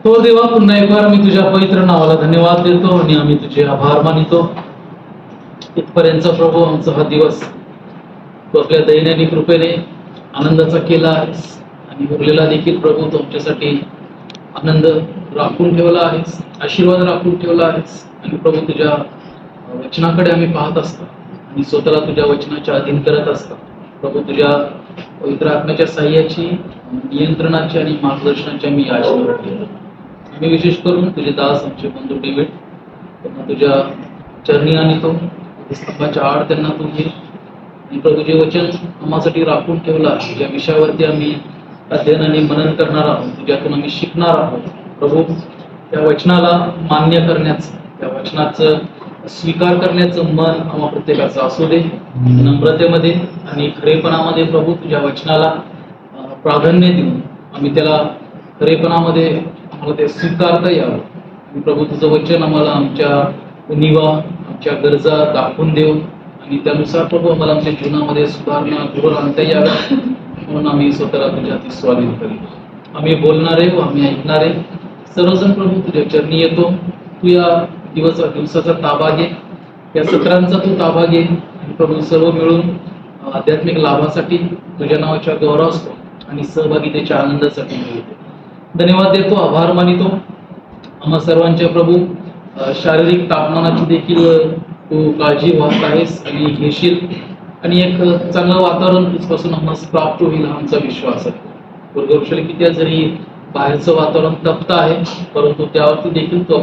तो देवा, पुन्हा एक बार मी तुझ्या पवित्र नावाला धन्यवाद देतो आणि आम्ही तुझे आभार मानितो. इथपर्यंतचा प्रभू आमचा हा दिवस तू आपल्या दैनंदिन कृपेने आनंदाचा केला आहेस आणि उरलेला देखील प्रभू तू आमच्यासाठी आनंद राखून ठेवला आहेस, आशीर्वाद राखून ठेवला आहेस. आणि प्रभू तुझ्या वचनाकडे आम्ही पाहत असतो आणि स्वतःला तुझ्या वचनाच्या अधीन करत असतो. प्रभू तुझ्या पवित्र आत्म्याच्या साह्याची, नियंत्रणाची आणि मार्गदर्शनाची आम्ही याचना करतो. आम्ही विशेष करून तुझे दास आमचे बंधू डेव्हिड त्यांना तुझ्या चरणी आणतो. स्तंभाच्या आड त्यांना तू घे आणि प्रभू जे वचन आम्हासाठी राखून ठेवला, ज्या विषयावरती आम्ही अध्ययन आणि मनन करणार आहोत, तुझ्यातून आम्ही शिकणार आहोत, प्रभू त्या वचनाला मान्य करण्याचं, त्या वचनाचं स्वीकार करण्याचं मन आम्हा प्रत्येकाचं असू दे. नम्रतेमध्ये आणि खरेपणामध्ये प्रभू तुझ्या वचनाला प्राधान्य देऊन आम्ही त्याला खरेपणामध्ये आम्हाला ते स्वीकारता यावं. आणि प्रभू तुझं वचन आम्हाला आमच्या उणिवा, आमच्या गरजा दाखवून देऊन आणि त्यानुसार प्रभू आम्हाला आमच्या जीवनामध्ये सुधारणा घडवून आणता याव्या म्हणून आम्ही स्वतःला तुझ्या हाती स्वाधीन करू. आम्ही बोलणारे व आम्ही ऐकणारे सर्वजण प्रभू तुझ्या चरणी येतो. तू या दिवसाचा ताबा घे, या सत्रांचा तू ताबा घे आणि प्रभू सर्व मिळून आध्यात्मिक लाभासाठी तुझ्या नावाच्या गौरवास्तो आणि सहभागितेच्या आनंदासाठी मिळतो. धन्यवाद देतो, आभार मानितो. आम्हा सर्वांच्या प्रभू शारीरिक तापमानाची देखील तू काळजी वाहत आहेस आणि घेशील आणि एक चांगलं वातावरण तुझपासून आम्हाला प्राप्त होईल हा आमचा विश्वास आहे. वर्गवृक्षाला किती जरी बाहेरचं वातावरण तप्त आहे, परंतु त्यावरती देखील तू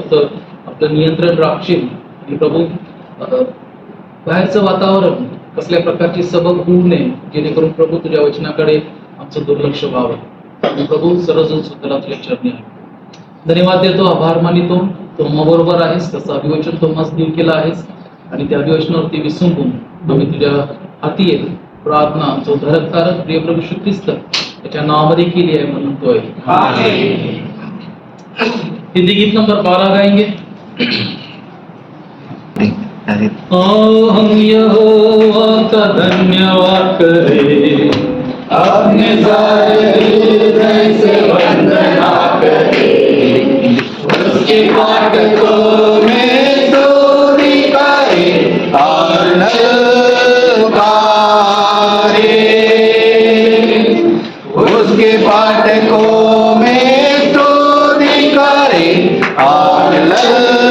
आपलं नियंत्रण राखशील. आणि प्रभू बाहेरचं वातावरण कसल्या प्रकारची सबक होऊ नये, जेणेकरून प्रभू तुझ्या वचनाकडे आमचं दुर्लक्ष व्हावं. आणि प्रभू सर्वजण स्वतःला तुझ्या चरणी आहे. धन्यवाद देतो, आभार मानितो. तो बरोबर आहेस, तसं अभिवचन तोमास देऊ केलं आहेस आणि त्या अभिवचनावरती विसंबून आम्ही तुझ्या हाती येतो. प्रार्थना आमचं उद्धारकारक प्रिय प्रभू येशू ख्रिस्त त्याच्या नावामध्ये केली आहे म्हणून तो आहे. हिंदी गीत नंबर 12 गाएंगे. हम यहोवा का धन्यवाद करें, अपने सारे हृदय से वंदना करें, उसके फाटकों में स्तुति करें और ललकारें, उसके फाटकों में स्तुति करें और ललकारें.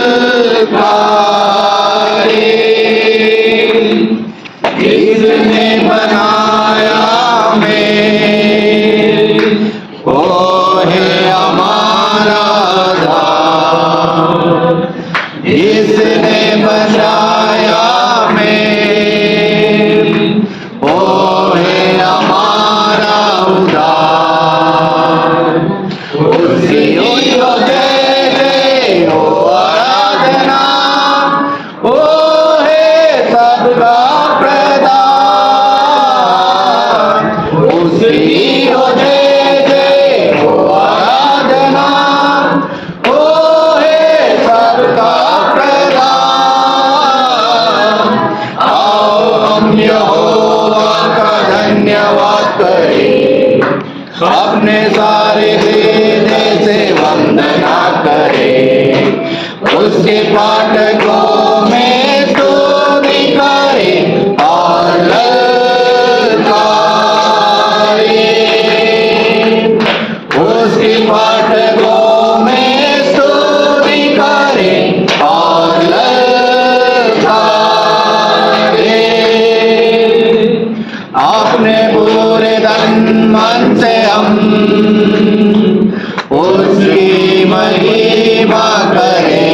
इसने बनाया हमें, वो है हमारा उद्धार. इसने बनाया हमें, वो है हमारा उद्धार. उसी को जय जय हो आराधना, वो है सबका उसी को जय जय हो आराधना, वो है सबका प्रदान. आओ हम यहोवा का धन्यवाद करें, अपने सारे हृदय से वंदना करें, उसके फाटकों में स्तुति करें और उसके फाटकों में स्तुति करें और ललकारें. अपने पूरे तन मन से हम उसकी महिमा करें,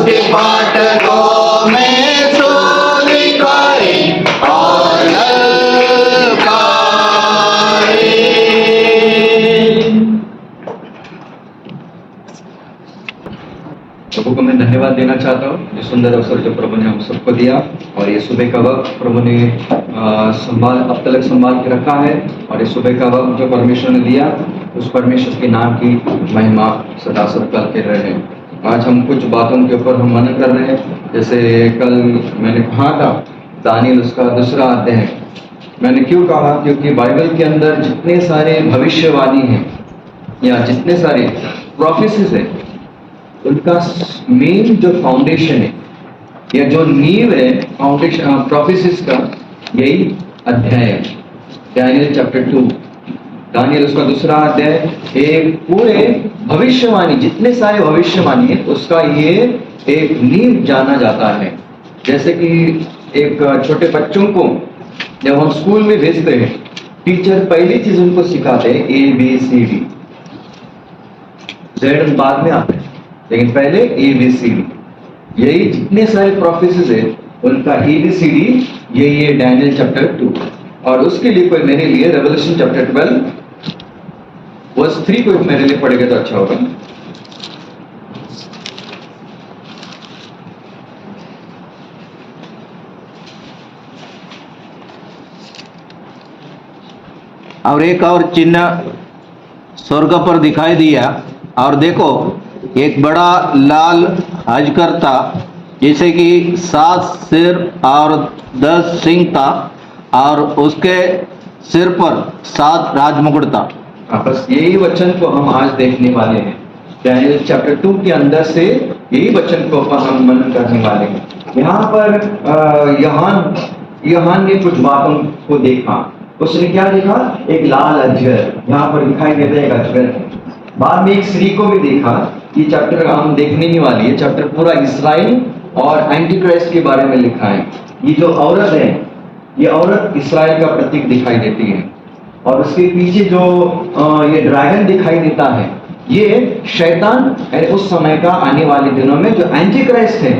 उसके फाटकों में स्वीकारी और ललकारी। प्रभु को मैं धन्यवाद देना चाहता हूँ, ये सुंदर अवसर जो प्रभु ने हम सबको दिया, और ये सुबह का वक्त प्रभु ने अब तक संभाल के रखा है, और ये सुबह का वक्त जो परमेश्वर ने दिया, उस परमेश्वर के नाम की महिमा सदा सर्वकाल के रहे। आज हम कुछ बातों के ऊपर हम मनन कर रहे हैं। जैसे कल मैंने कहा था, दानियल उसका दूसरा अध्याय है। मैंने क्यों कहा? क्योंकि बाइबल के अंदर जितने सारे भविष्यवाणी हैं या जितने सारे प्रोफेसीज हैं, उनका मेन जो फाउंडेशन है या जो नींव है फाउंडेशन प्रोफेसीज का, यही अध्याय है, दानियल चैप्टर 2। दानियल उसका दूसरा अध्याय, एक पूरे भविष्यवाणी, जितने सारे भविष्यवाणी है उसका ये एक नींव जाना जाता है। जैसे कि एक छोटे बच्चों को जब हम स्कूल में भेजते हैं, टीचर पहली चीज उनको सिखाते हैं ABCD, Z बाद में आते हैं, लेकिन पहले ABCD। यही जितने सारे प्रोफेसीज है उनका ABCD यही है डैनियल चैप्टर 2। और उसके लिए कोई मेरे लिए रेवल्यूशन चैप्टर 12 वर्स 3 को मेरे लिए पढ़ेगा तो अच्छा होगा। और एक और चिन्ह स्वर्ग पर दिखाई दिया, और देखो एक बड़ा लाल अजगर था, जैसे कि 7 सिर और 10 सिंग था, और उसके सिर पर 7 राजमुकुट था। बस यही वचन को हम आज देखने वाले हैं। डैनियल चैप्टर 2 के अंदर से यही वचन को हम मनन करने वाले हैं। यहाँ पर यूहन्ना ने कुछ बातों को देखा। उसने क्या देखा? एक लाल अजगर, यहाँ पर दिखाई देता है एक अजगर। बाद में एक स्त्री को भी देखा। ये चैप्टर हम देखने ही वाली है। चैप्टर पूरा इस्राएल और एंटी क्राइस्ट के बारे में लिखा है। ये जो औरत है, ये औरत इस्राएल का प्रतीक दिखाई देती है, और उसके पीछे जो ये ड्रैगन दिखाई देता है, ये शैतान है। उस समय का आने वाले दिनों में जो एंटी क्राइस्ट है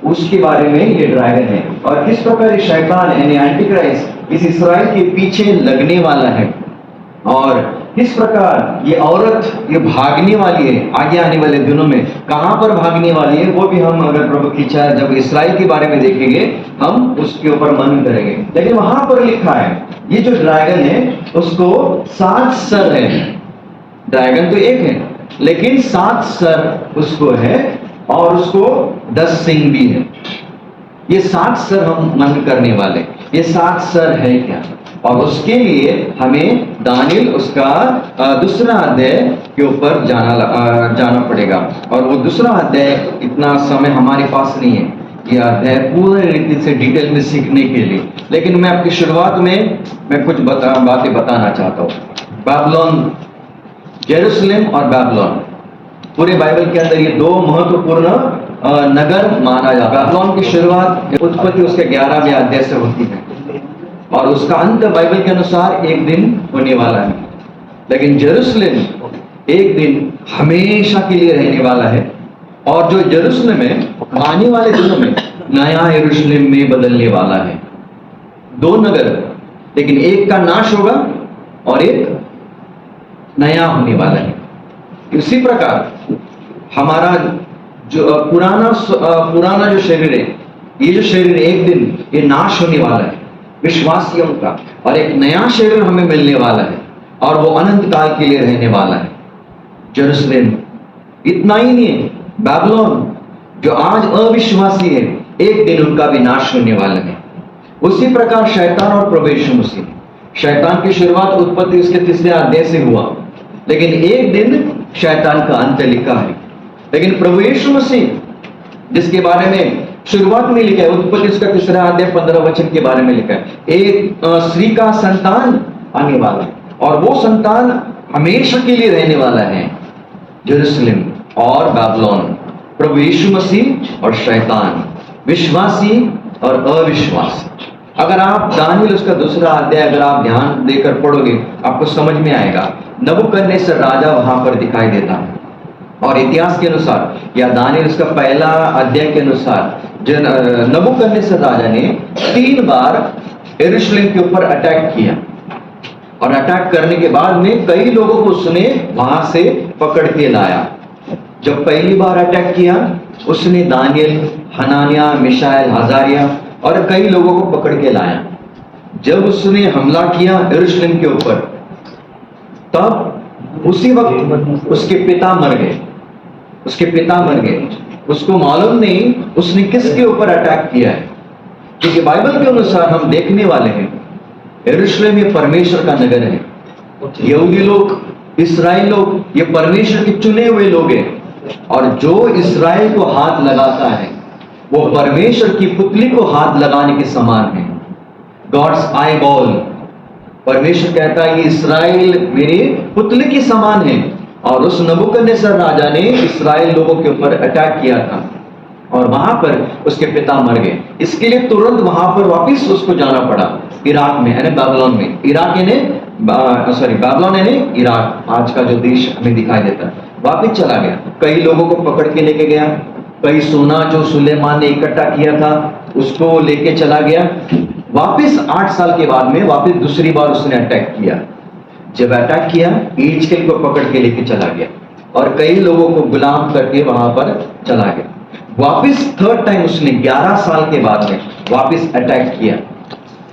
उसके बारे में ये ड्रैगन है, और किस प्रकार ये शैतान यानी एंटी क्राइस्ट इस इस्राएल के पीछे लगने वाला है, और किस प्रकार ये औरत ये भागने वाली है आगे आने वाले दिनों में। कहां पर भागने वाली है वो भी हम, अगर प्रभु की इच्छा है, जब इस्राएल के बारे में देखेंगे हम उसके ऊपर मनन करेंगे। लेकिन वहां पर लिखा है ये जो ड्रैगन है उसको 7 सर है। ड्रैगन तो एक है, लेकिन 7 सर उसको है, और उसको 10 सिंग भी है। ये 7 सर हम मनन करने वाले। ये 7 सर है क्या? और उसके लिए हमें दानियल उसका दूसरा अध्याय के ऊपर जाना पड़ेगा। और वो दूसरा अध्याय इतना समय हमारे पास नहीं है, यह अध्याय पूरे रीति से डिटेल में सीखने के लिए। लेकिन मैं आपकी शुरुआत में मैं कुछ बातें बताना चाहता हूँ। बाबलोन, जेरूसलम और बाबलोन, पूरे बाइबल के अंदर ये 2 महत्वपूर्ण नगर माना जाता है। बाबलोन की शुरुआत, उत्पत्ति उसके 11वें अध्याय से होती है, और उसका अंत बाइबल के अनुसार एक दिन होने वाला है। लेकिन जेरूसलम एक दिन हमेशा के लिए रहने वाला है, और जो जेरूसलम है आने वाले दिनों में नया यरूशलेम में बदलने वाला है। 2 नगर, लेकिन एक का नाश होगा और एक नया होने वाला है। इसी प्रकार हमारा जो पुराना जो शरीर है, ये जो शरीर एक दिन ये नाश होने वाला है विश्वासियों का, और एक नया शरीर हमें मिलने वाला है, और वो अनंत काल के लिए रहने वाला है। जेरूसलम इतना ही नहीं है, बाबलोन जो आज अविश्वासी है, एक दिन उनका भी नाश होने वाला है। उसी प्रकार शैतान और प्रभु यीशु मसीह, शैतान की शुरुआत उत्पत्ति उसके 3 अध्याय से हुआ, लेकिन एक दिन शैतान का अंत लिखा है। लेकिन प्रभु यीशु मसीह जिसके बारे में शुरुआत में लिखा है, उत्पत्ति उसका 3 अध्याय 15 वचन के बारे में लिखा है, एक स्त्री का संतान आने वाला है, और वो संतान हमेशा के लिए रहने वाला है। जेरूसलम और बाबलोन, प्रभु यीशु मसीह और शैतान, विश्वासी और अविश्वासी। अगर आप दानियल उसका 2 अध्याय अगर आप ध्यान देकर पढ़ोगे, आपको समझ में आएगा। नबूकदनेस्सर राजा वहां पर दिखाई देता है, और इतिहास के अनुसार या दानियल उसका पहला अध्याय के अनुसार जो नबूकदनेस्सर राजा ने 3 बार यरूशलेम के ऊपर अटैक किया, और अटैक करने के बाद में कई लोगों को उसने वहां से पकड़ के लाया। जब पहली बार अटैक किया उसने दानियल, हनानिया, मिशाएल, हजारिया और कई लोगों को पकड़ के लाया। जब उसने हमला किया यरूशलेम के ऊपर, तब उसी वक्त उसके पिता मर गए। उसके पिता मर गए। उसको मालूम नहीं उसने किसके ऊपर अटैक किया है, क्योंकि बाइबल के अनुसार हम देखने वाले हैं यरूशलेम ये परमेश्वर का नगर है। यहूदी लोग, इस्राएल लोग ये परमेश्वर के चुने हुए लोग हैं, और जो इस्राएल को हाथ लगाता है वो परमेश्वर की पुतली को हाथ लगाने के समान है। गॉड्स आई बॉल, परमेश्वर कहता है कि इस्राएल मेरी पुतली के समान है। और उस नबूकदनेस्सर राजा ने इस्राएल लोगों के ऊपर अटैक किया था, और वहां पर उसके पिता मर गए। इसके लिए तुरंत वहां पर वापस उसको जाना पड़ा, इराक में, यानी बाबिलोन में। इराक यानी बाबिलोन यानी इराक, आज का जो देश हमें दिखाई देता है। वापस चला गया, कई लोगों को पकड़ के लेके गया, कई सोना जो सुलेमान ने इकट्ठा किया था उसको लेके चला गया। वापस 8 साल के बाद में वापस दूसरी बार उसने अटैक किया। जब अटैक किया एजकेल को पकड़ के लेके चला गया, और कई लोगों को गुलाम करके वहां पर चला गया। वापस 3rd टाइम उसने 11 साल के बाद में वापस अटैक किया,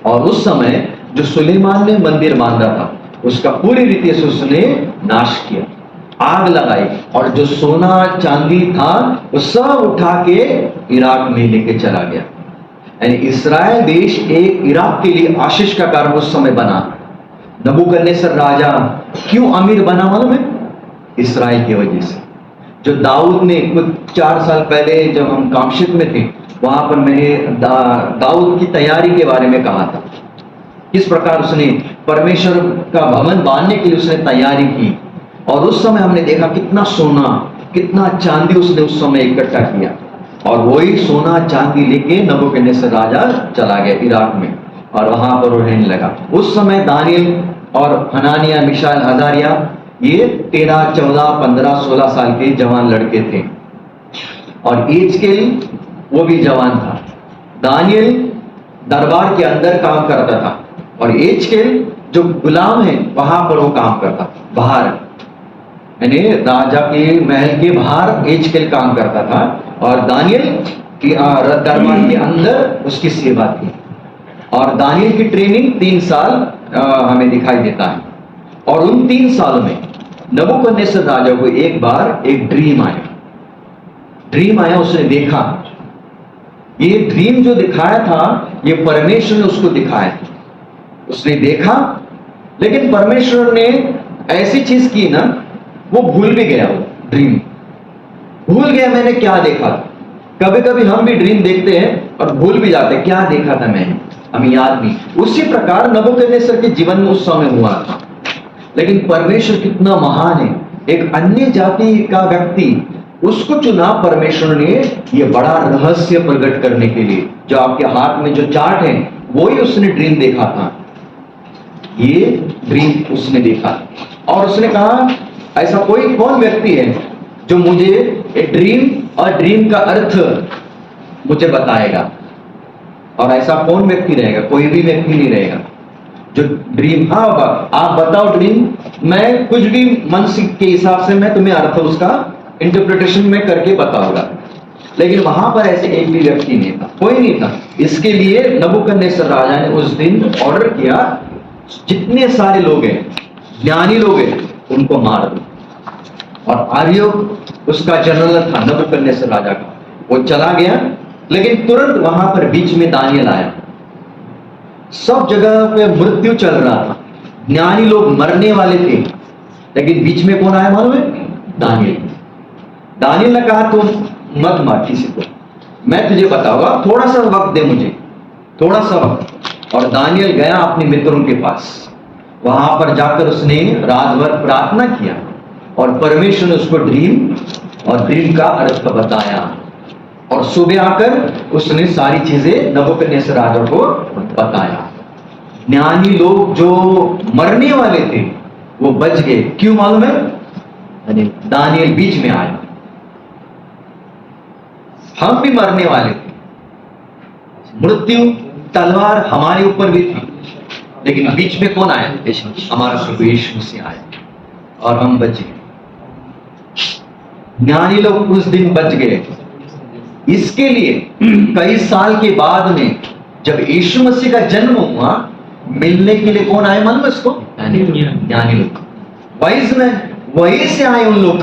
और उस समय जो सुलेमान ने मंदिर बांधा था उसका पूरी रीति से उसने नाश किया, आग लगाई, और जो सोना चांदी था वो सब उठा के इराक में लेके चला गया। यानी इस्राएल देश एक इराक के लिए आशीष का कारण उस समय बना। नबूकदनेस्सर राजा क्यों अमीर बना मालूम है? इस्राएल की वजह से। जो दाऊद ने कुछ 4 साल पहले जब हम कामशित में थे, वहां पर मैंने दाऊद की तैयारी के बारे में कहा था, किस प्रकार उसने परमेश्वर का भवन बांधने के लिए उसने तैयारी की। और उस समय हमने देखा कितना सोना, कितना चांदी उसने उस समय इकट्ठा किया, और वही सोना चांदी लेके नबूकदनेस्सर राजा चला गया इराक में, और वहां पर वो रहने लगा। उस समय दानियल और हनानिया, मिशाएल, हजारिया ये 13, 14, 15, 16 साल के जवान लड़के थे, और एजकेल वो भी जवान था। दानियल दरबार के अंदर काम करता था, और एजकेल जो गुलाम है वहां पर वो काम करता, बाहर यानी राजा के महल के बाहर एजकेल काम करता था, और दानियल की दरबार के अंदर उसकी सेवा थी। और दानियल की ट्रेनिंग 3 साल हमें दिखाई देता है। और उन 3 साल में नबूकदनेस्सर राजा को एक बार एक ड्रीम आया। उसने देखा, ये ड्रीम जो दिखाया था ये परमेश्वर ने उसको दिखाया। उसने देखा, लेकिन परमेश्वर ने ऐसी चीज की ना, वो भूल भी गया। वो ड्रीम भूल गया मैंने क्या देखा। कभी कभी हम भी ड्रीम देखते हैं और भूल भी जाते हैं क्या देखा था मैंने, हमें याद नहीं। उसी प्रकार नबूकदनेस्सर के जीवन में उस समय हुआ था। लेकिन परमेश्वर कितना महान है, एक अन्य जाति का व्यक्ति उसको चुना परमेश्वर ने ये बड़ा रहस्य प्रकट करने के लिए। जो आपके हाथ में जो चार्ट है वही उसने ड्रीम देखा था, ये ड्रीम उसने देखा। और उसने कहा ऐसा कौन व्यक्ति है जो मुझे एक ड्रीम और ड्रीम का अर्थ मुझे बताएगा। और ऐसा कौन व्यक्ति रहेगा? कोई भी व्यक्ति नहीं रहेगा जो ड्रीम, हाँ आप बताओ ड्रीम, मैं कुछ भी मन के हिसाब से मैं तुम्हें अर्थ उसका इंटरप्रिटेशन में करके बताऊंगा। लेकिन वहां पर ऐसे एक भी व्यक्ति नहीं था, कोई नहीं था। इसके लिए नबूकदनेस्सर राजा ने उस दिन ऑर्डर किया, जितने सारे लोग हैं, ज्ञानी लोग हैं, उनको मार दो। और आर्योक उसका जनरल था नबूकदनेस्सर राजा का, वो चला गया। लेकिन तुरंत वहां पर बीच में दानियल आया। सब जगह पे मृत्यु चल रहा था, ज्ञानी लोग मरने वाले थे, लेकिन बीच में कौन आया मालूम है? दानियल। दानियल ने कहा तुम मत मार किसी को, मैं तुझे बताऊंगा, थोड़ा सा वक्त दे मुझे, थोड़ा सा वक्त। और दानियल गया अपने मित्रों के पास, वहां पर जाकर उसने रात भर प्रार्थना किया, और परमेश्वर ने उसको ड्रीम और ड्रीम का अर्थ बताया। और सुबह आकर उसने सारी चीजें नबूकदनेस्सर राजा को बताया। ज्ञानी लोग जो मरने वाले थे वो बच गए। क्यों मालूम है? दानियल बीच में आया। हम भी मरने वाले थे, मृत्यु तलवार हमारे ऊपर भी थी, लेकिन बीच में कौन आया? हमारा प्रभु यीशु मसीह आया और हम बच गए। ज्ञानी लोग उस दिन बच गए। इसके लिए कई साल के बाद में जब यीशु मसीह का जन्म हुआ, मिलने के लिए कौन आए? मालूम इसको? ज्ञानी लोग, वाइज मैन, वहीं से आए उन लोग।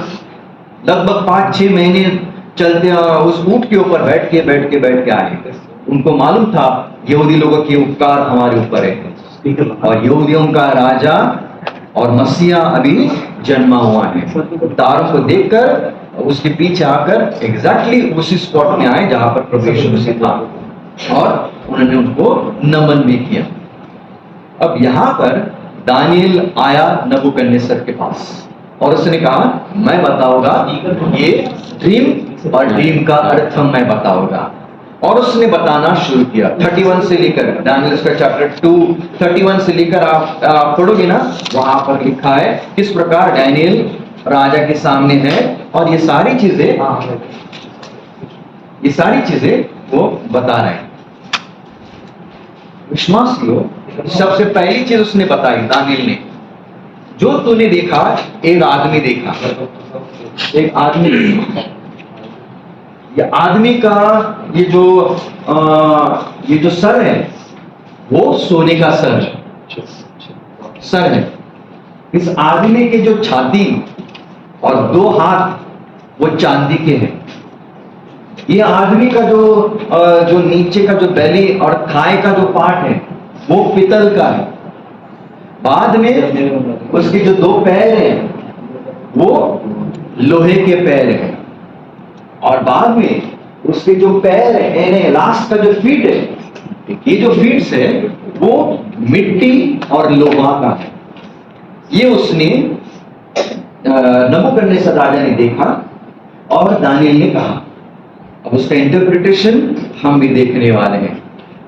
लगभग 5-6 महीने चलते उस ऊंट के ऊपर बैठ के आए। उनको मालूम था यहूदी लोगों के उपकार हमारे ऊपर है और यहूदियों का राजा और मसीहा अभी जन्मा हुआ है। तारों को देखकर उसके पीछे आकर एग्जैक्टली उसी स्पॉट में आए जहां पर प्रभु यीशु मसीह था और उन्होंने उनको नमन भी किया। अब यहां पर दानियल आया नबूकदनेस्सर के पास और उसने कहा मैं बताऊंगा ये ड्रीम और ड्रीम का अर्थ मैं बताऊंगा। और उसने बताना शुरू किया। 31 से लेकर दानियल का चैप्टर 2 31 से लेकर आप पढ़ोगे ना, वहां पर लिखा है किस प्रकार दानियल राजा के सामने है और ये सारी चीजें वो बता रहे हैं। विश्वास लो, सबसे पहली चीज उसने बताई दानियल ने, जो तूने देखा एक आदमी देखा, एक आदमी देखा। ये आदमी का ये जो सर है वो सोने का सर है। इस आदमी के जो छाती और 2 हाथ वो चांदी के हैं। ये आदमी का जो नीचे का जो बेली और थाई का जो पार्ट है वो पीतल का है। बाद में उसके जो 2 पैर हैं वो लोहे के पैर हैं और बाद में उसके जो पैर है, लास्ट का जो फीट है, ये जो फीट्स है वो मिट्टी और लोहा का है। ये उसने नबूकदनेस्सर राजा ने देखा और दानियल ने कहा। अब उसका इंटरप्रिटेशन हम भी देखने वाले हैं।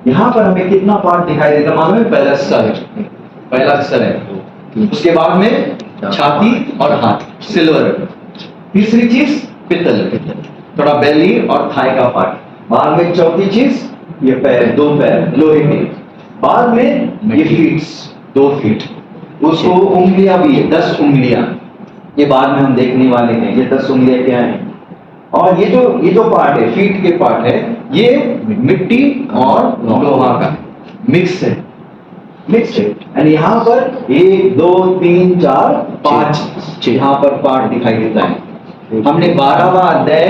यहां पर हमें कितना पार्ट दिखाई देता मालूम है? पहला सर है, उसके बाद में छाती और हाथ सिल्वर, तीसरी चीज पित्तल, थोड़ा बेली और थाई का पार्ट, बाद में चौथी चीज ये पैर, 2 पैर लोहे के, बाद में ये फीट्स, 2 फीट, उसको उंगलियां भी है 10 उंगलियां, ये बाद में हम देखने वाले हैं ये 10 उंगलियां क्या है। और ये जो पार्ट है, फीट के पार्ट है, ये मिट्टी और लोहा का मिक्स है। एंड यहाँ पर 1 2 3 4 5 यहाँ पर पार्ट दिखाई देता है। हमने 12वां अध्याय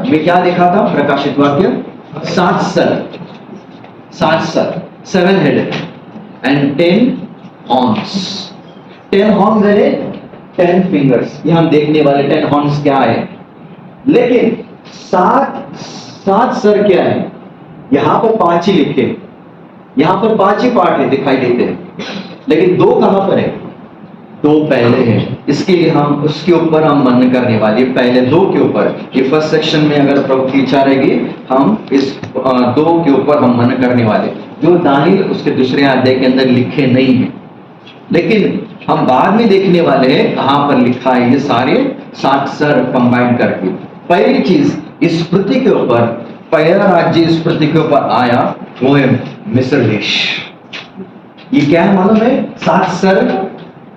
में क्या देखा था? प्रकाशित वाक्य 7 sir, 7 head and 10 horns. 10 horns है, 10 फिंगर्स। ये हम देखने वाले 10 हॉर्न्स क्या है। लेकिन 7 सर क्या है? यहां पर 5 ही लिखे, यहां पर 5 ही पार्ट है दिखाई देते हैं, लेकिन 2 कहां पर है? 2 पहले हैं। इसके लिए हम उसके ऊपर हम मनन करने वाले, पहले 2 के ऊपर। ये फर्स्ट सेक्शन में अगर प्रभु की इच्छा रहेगी हम इस 2 के ऊपर हम मनन करने वाले, जो दानियल उसके दूसरे अध्याय के अंदर लिखे नहीं है, लेकिन हम बाद में देखने वाले हैं कहां पर लिखा है। ये सारे 7 सर कंबाइन करके पहली चीज इस पृथ्वी के ऊपर, पहला राज्य इस पृथ्वी के ऊपर आया वो है मिस्र देश। ये क्या है मालूम है? 7 सर।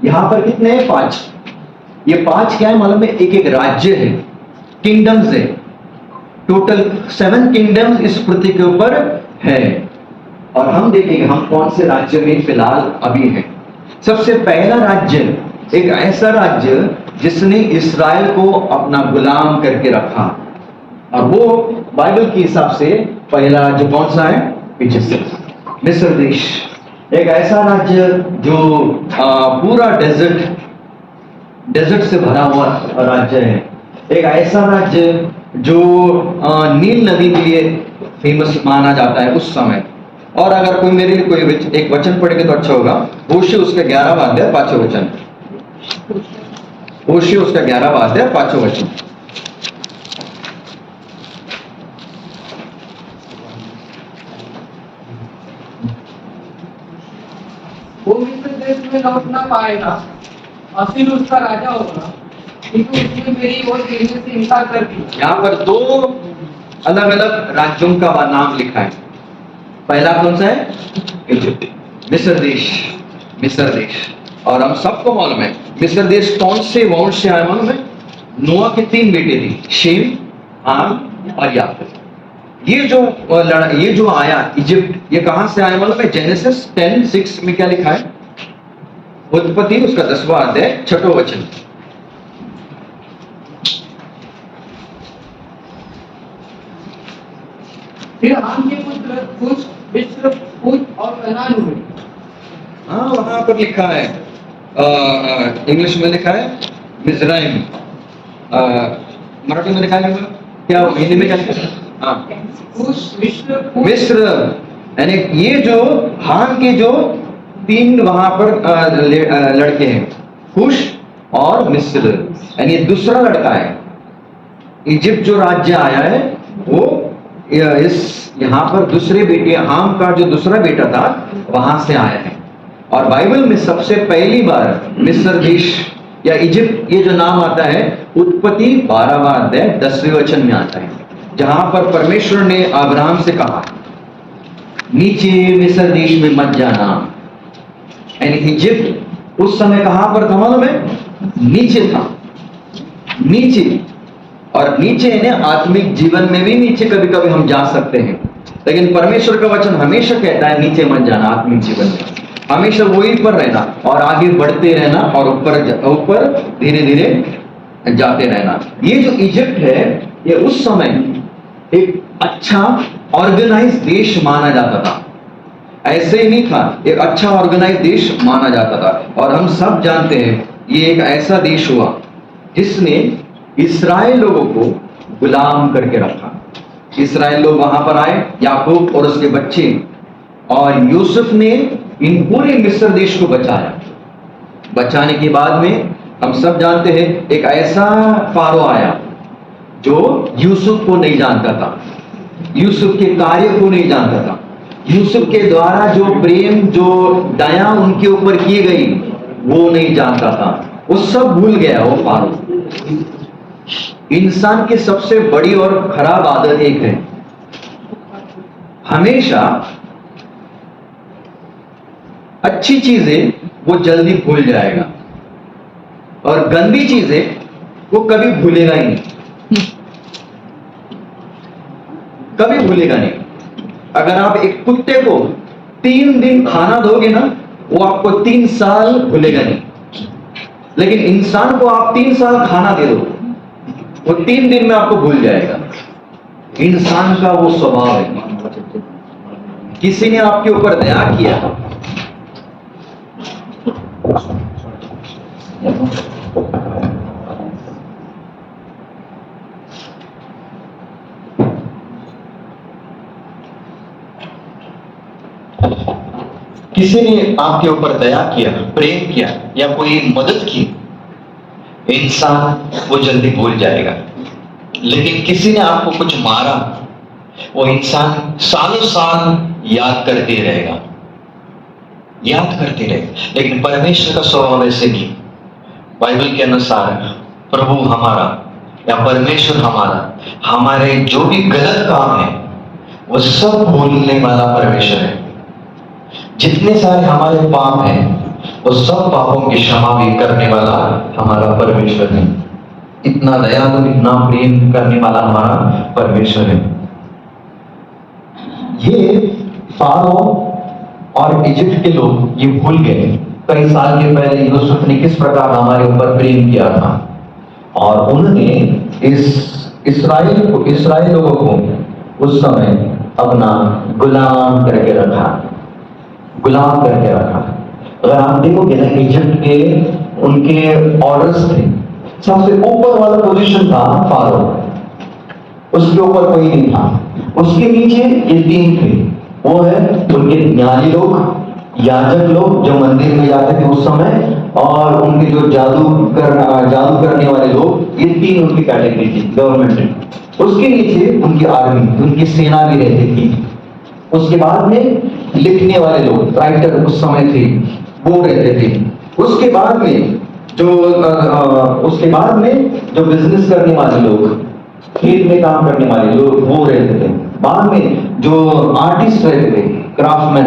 यहां पर कितने हैं? 5। ये 5 क्या है मालूम है? एक राज्य है, किंगडम्स है। टोटल 7 किंगडम्स इस पृथ्वी के ऊपर है और हम देखेंगे हम कौन से राज्य में फिलहाल अभी है। सबसे पहला राज्य, एक ऐसा राज्य जिसने इस्राएल को अपना गुलाम करके रखा, और वो बाइबल के हिसाब से पहला राज्य कौन सा है? पीछे से मिस्र देश। एक ऐसा राज्य जो पूरा डेजर्ट से भरा हुआ राज्य है। एक ऐसा राज्य जो नील नदी के लिए फेमस माना जाता है उस समय। और अगर कोई मेरे लिए कोई एक वचन पढ़ेगा तो अच्छा होगा। होशे उसका 11वां अध्याय 5वां वचन। होशे उसका 11वां अध्याय 5वां वचन। वो मिस्र देश में लौट ना पाएगा, असीर उसका राजा होगा किंतु उसने मेरी ओर देखने से इनकार कर दिया। यहाँ पर दो अलग अलग राज्यों का नाम लिखा है। पहला कौन सा है? इजिप्ट, मिस्र देश। मिस्र देश, और हम सबको मालूम है मिस्र देश कौन से वंश से आया मालूम है? नोआ के 3 बेटे थे, शेम, हाम और याफेत। ये जो आया इजिप्ट, ये कहां से आया मालूम है? जेनेसिस 10:6 में क्या लिखा है? उत्पत्ति उसका 10वां अध्याय 6वां वचन। फिर हाम के पुत्र कुश, मिस्र, पुत और कनान हुए। हाँ, वहां पर लिखा है, इंग्लिश में लिखा है मिज़राइम, मराठी में लिखा है क्या? हिंदी में क्या लिखा है? हाँ, कुश, मिस्र, पुत। मिस्र। यानी ये जो हाम के जो 3 वहां पर लड़के हैं, कुश और मिस्र, यानी दूसरा लड़का है। इजिप्ट जो राज्य आया है वो यहाँ पर दूसरे बेटे, हाम का जो दूसरा बेटा था वहां से आया है। और बाइबल में सबसे पहली बार मिस्र देश या इजिप्ट ये जो नाम आता है, उत्पत्ति 12वां अध्याय 10वें वचन में आता है, जहां पर परमेश्वर ने अब्राहम से कहा नीचे मिस्र देश में मत जाना। यानी इजिप्ट उस समय कहां पर था मालूम है? नीचे था, नीचे। और नीचे है ना, आत्मिक जीवन में भी नीचे कभी कभी हम जा सकते हैं, लेकिन परमेश्वर का वचन हमेशा कहता है नीचे मत जाना। आत्मिक जीवन में हमेशा वही पर रहना और आगे बढ़ते रहना और ऊपर धीरे धीरे जाते रहना। ये जो इजिप्ट है, ये उस समय एक अच्छा ऑर्गेनाइज देश माना जाता था। ऐसे ही नहीं था, एक अच्छा ऑर्गेनाइज देश माना जाता था। और हम सब जानते हैं ये एक ऐसा देश हुआ जिसने इस्राएल लोगों को गुलाम करके रखा। इस्राएल लोग वहां पर आए, याकूब और उसके बच्चे, और यूसुफ ने इन पूरे मिस्र देश को बचाया। बचाने के बाद में हम सब जानते हैं एक ऐसा फारो आया जो यूसुफ को नहीं जानता था, यूसुफ के कार्य को नहीं जानता था, यूसुफ के द्वारा जो प्रेम, जो दया उनके ऊपर की गई वो नहीं जानता था। वो सब भूल गया वो फारो। इंसान की सबसे बड़ी और खराब आदत एक है, हमेशा अच्छी चीजें वो जल्दी भूल जाएगा और गंदी चीजें वो कभी भूलेगा ही नहीं, कभी भूलेगा नहीं। अगर आप एक कुत्ते को 3 दिन खाना दोगे ना, वो आपको 3 साल भूलेगा नहीं। लेकिन इंसान को आप 3 साल खाना दे दो, वो 3 दिन में आपको भूल जाएगा। इंसान का वो स्वभाव है। किसी ने आपके ऊपर दया किया, किसी ने आपके ऊपर दया किया, प्रेम किया या कोई मदद की, इंसान वो जल्दी भूल जाएगा। लेकिन किसी ने आपको कुछ मारा, वो इंसान सालों साल याद करते रहेगा, याद करते रहेगा। लेकिन परमेश्वर का स्वभाव ऐसे नहीं। बाइबल के अनुसार प्रभु हमारा या परमेश्वर हमारा, हमारे जो भी गलत काम है वो सब भूलने वाला परमेश्वर है। जितने सारे हमारे पाप हैं वो सब पापों की क्षमा भी करने वाला हमारा परमेश्वर है। इतना दयालु, इतना प्रेम करने वाला हमारा परमेश्वर है। ये फारो और इजिप्ट के लोग ये भूल गए कई साल के पहले यूसुफ ने किस प्रकार हमारे ऊपर प्रेम किया था, और उन्होंने इस्राएल लोगों को उस समय अपना गुलाम करके रखा, गुलाम करके रखा। अगर आप देखोगे ना, इजिप्ट के उनके ऑर्डर्स थे, सबसे ऊपर वाला पोजीशन था फारो, उसके ऊपर कोई नहीं था। उसके नीचे ये 3 थे, वो है उनके ज्ञानी लोग, याजक लोग जो मंदिर में जाते थे उस समय, और उनके जो जादू करने वाले लोग, ये 3 उनकी कैटेगरी थी गवर्नमेंट। उसके नीचे उनकी आर्मी, उनकी सेना भी रहती थी। उसके बाद में लिखने वाले लोग, राइटर उस समय थे, वो रहते थे। उसके बाद में जो उसके बाद में जो बिजनेस करने वाले लोग, खेत में काम करने वाले लोग वो रहते थे। बाद में जो आर्टिस्ट रहते थे, क्राफ्टमैन,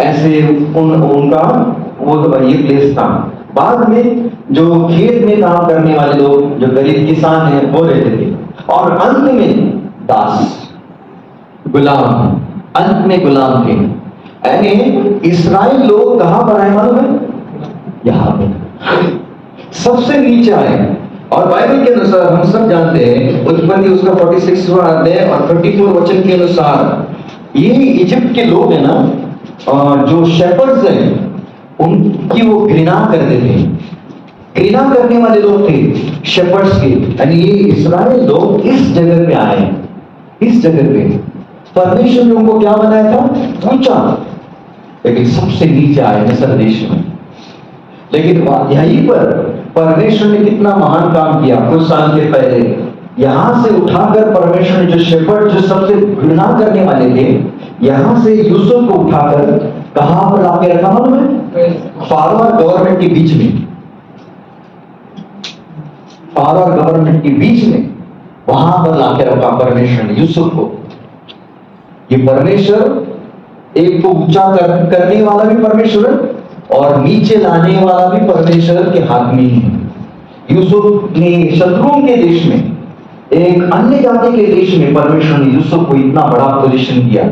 ऐसे उनका वो ये प्लेस था। बाद में जो खेत में काम करने वाले लोग, जो गरीब किसान हैं, वो रहते थे। और अंत में दास, गुलाम, अंत में गुलाम थे। यानी इस्राएल लोग कहां पर आए मालूम है? यहां पे सबसे नीचे आए। और बाइबल के अनुसार हम सब जानते हैं, उत्पत्ति उसका 46वां अध्याय और 34 वचन के अनुसार ये इजिप्ट के लोग हैं ना, जो शेपर्ड्स हैं, उनकी वो घृणा करते थे। घृणा करने वाले लोग थे शेपर्ड्स के। यानी ये इस्राएल लोग इस जगह पे आए, इस जगह पे परमेश्वर ने उनको क्या बनाया था? ऊंचा, लेकिन सबसे नीचे आए मिस्र देश में। लेकिन यहीं पर परमेश्वर ने कितना महान काम किया। कुछ साल के पहले यहां से उठाकर परमेश्वर ने जो शेपर्ड, जो सबसे घृणा करने वाले थे, यहां से यूसुफ को उठाकर कहां पर लाके रखा मालूम है? फारो और गवर्नमेंट के बीच में, फारो और गवर्नमेंट के बीच में वहां पर लाके रखा परमेश्वर ने यूसुफ को। ये परमेश्वर एक को ऊंचा करने वाला भी परमेश्वर है और नीचे लाने वाला भी परमेश्वर के हाथ में ही है। यूसुफ ने शत्रुओं के देश में, एक अन्य जाति के देश में परमेश्वर ने यूसुफ को इतना बड़ा पोजीशन दिया।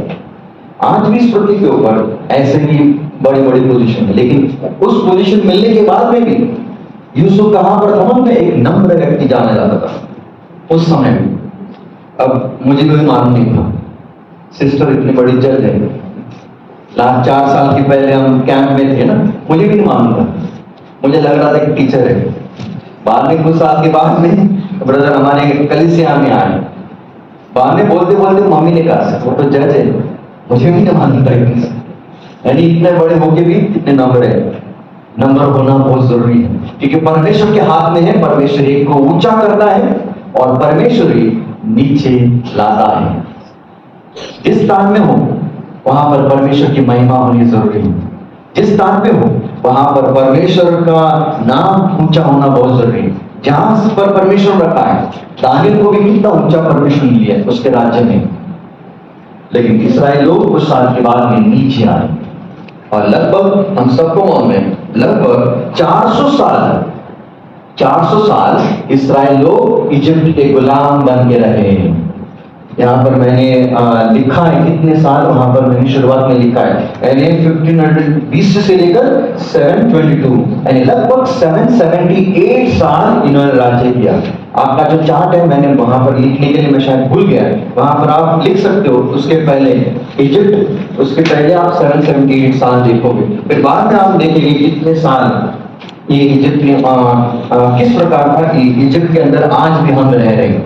आज भी इस पृथ्वी के ऊपर ऐसे ही बड़ी बड़ी पोजीशन है, लेकिन उस पोजीशन मिलने के बाद में भी यूसुफ कहां पर था? में एक नम्र व्यक्ति जाना जाता था उस समय में। अब मुझे कोई मालूम नहीं था, सिस्टर इतनी बड़ी जज है। लास्ट 4 साल के पहले हम कैंप में थे ना, मुझे भी नहीं मालूम था, मुझे लग रहा था कि टीचर है। बाद में कुछ साल के बाद में ब्रदर हमारे कलीसिया में आए, बाद में बोलते बोलते मम्मी ने कहा वो तो जज है, मुझे भी नहीं मालूम था। यानी इतने बड़े होके भी कितने नंबर है। नंबर होना बहुत जरूरी है, क्योंकि परमेश्वर के हाथ में है। परमेश्वर एक को ऊंचा करता है और परमेश्वर ही नीचे लाता है। जिस स्थान में हो वहां पर परमेश्वर की महिमा होनी जरूरी है। जिस स्थान पे हो वहां पर परमेश्वर का नाम ऊंचा होना बहुत जरूरी है। जहां पर परमेश्वर रखा है, दानियल को भी कितना ऊंचा परमेश्वर ने लिया उसके राज्य में। लेकिन इस्राएल लोग कुछ साल के बाद में नीचे आए और लगभग हम सबको मालूम है, लगभग 400 साल इस्राएल लोग इजिप्ट के गुलाम बन के रहे। यहाँ पर मैंने लिखा है कितने साल, वहां पर मैंने शुरुआत में लिखा है, यानी 1520 से लेकर 722, यानी लगभग 778 साल इन्होंने राज्य किया। आपका जो चार्ट है मैंने वहां पर लिखने के लिए मैं शायद भूल गया, वहां पर आप लिख सकते हो। उसके पहले इजिप्ट, उसके पहले आप 778 साल देखोगे, फिर बाद में आप देखेंगे कितने साल ये इजिप्ट में किस प्रकार था कि इजिप्ट के अंदर आज भी हम रह रहे हैं।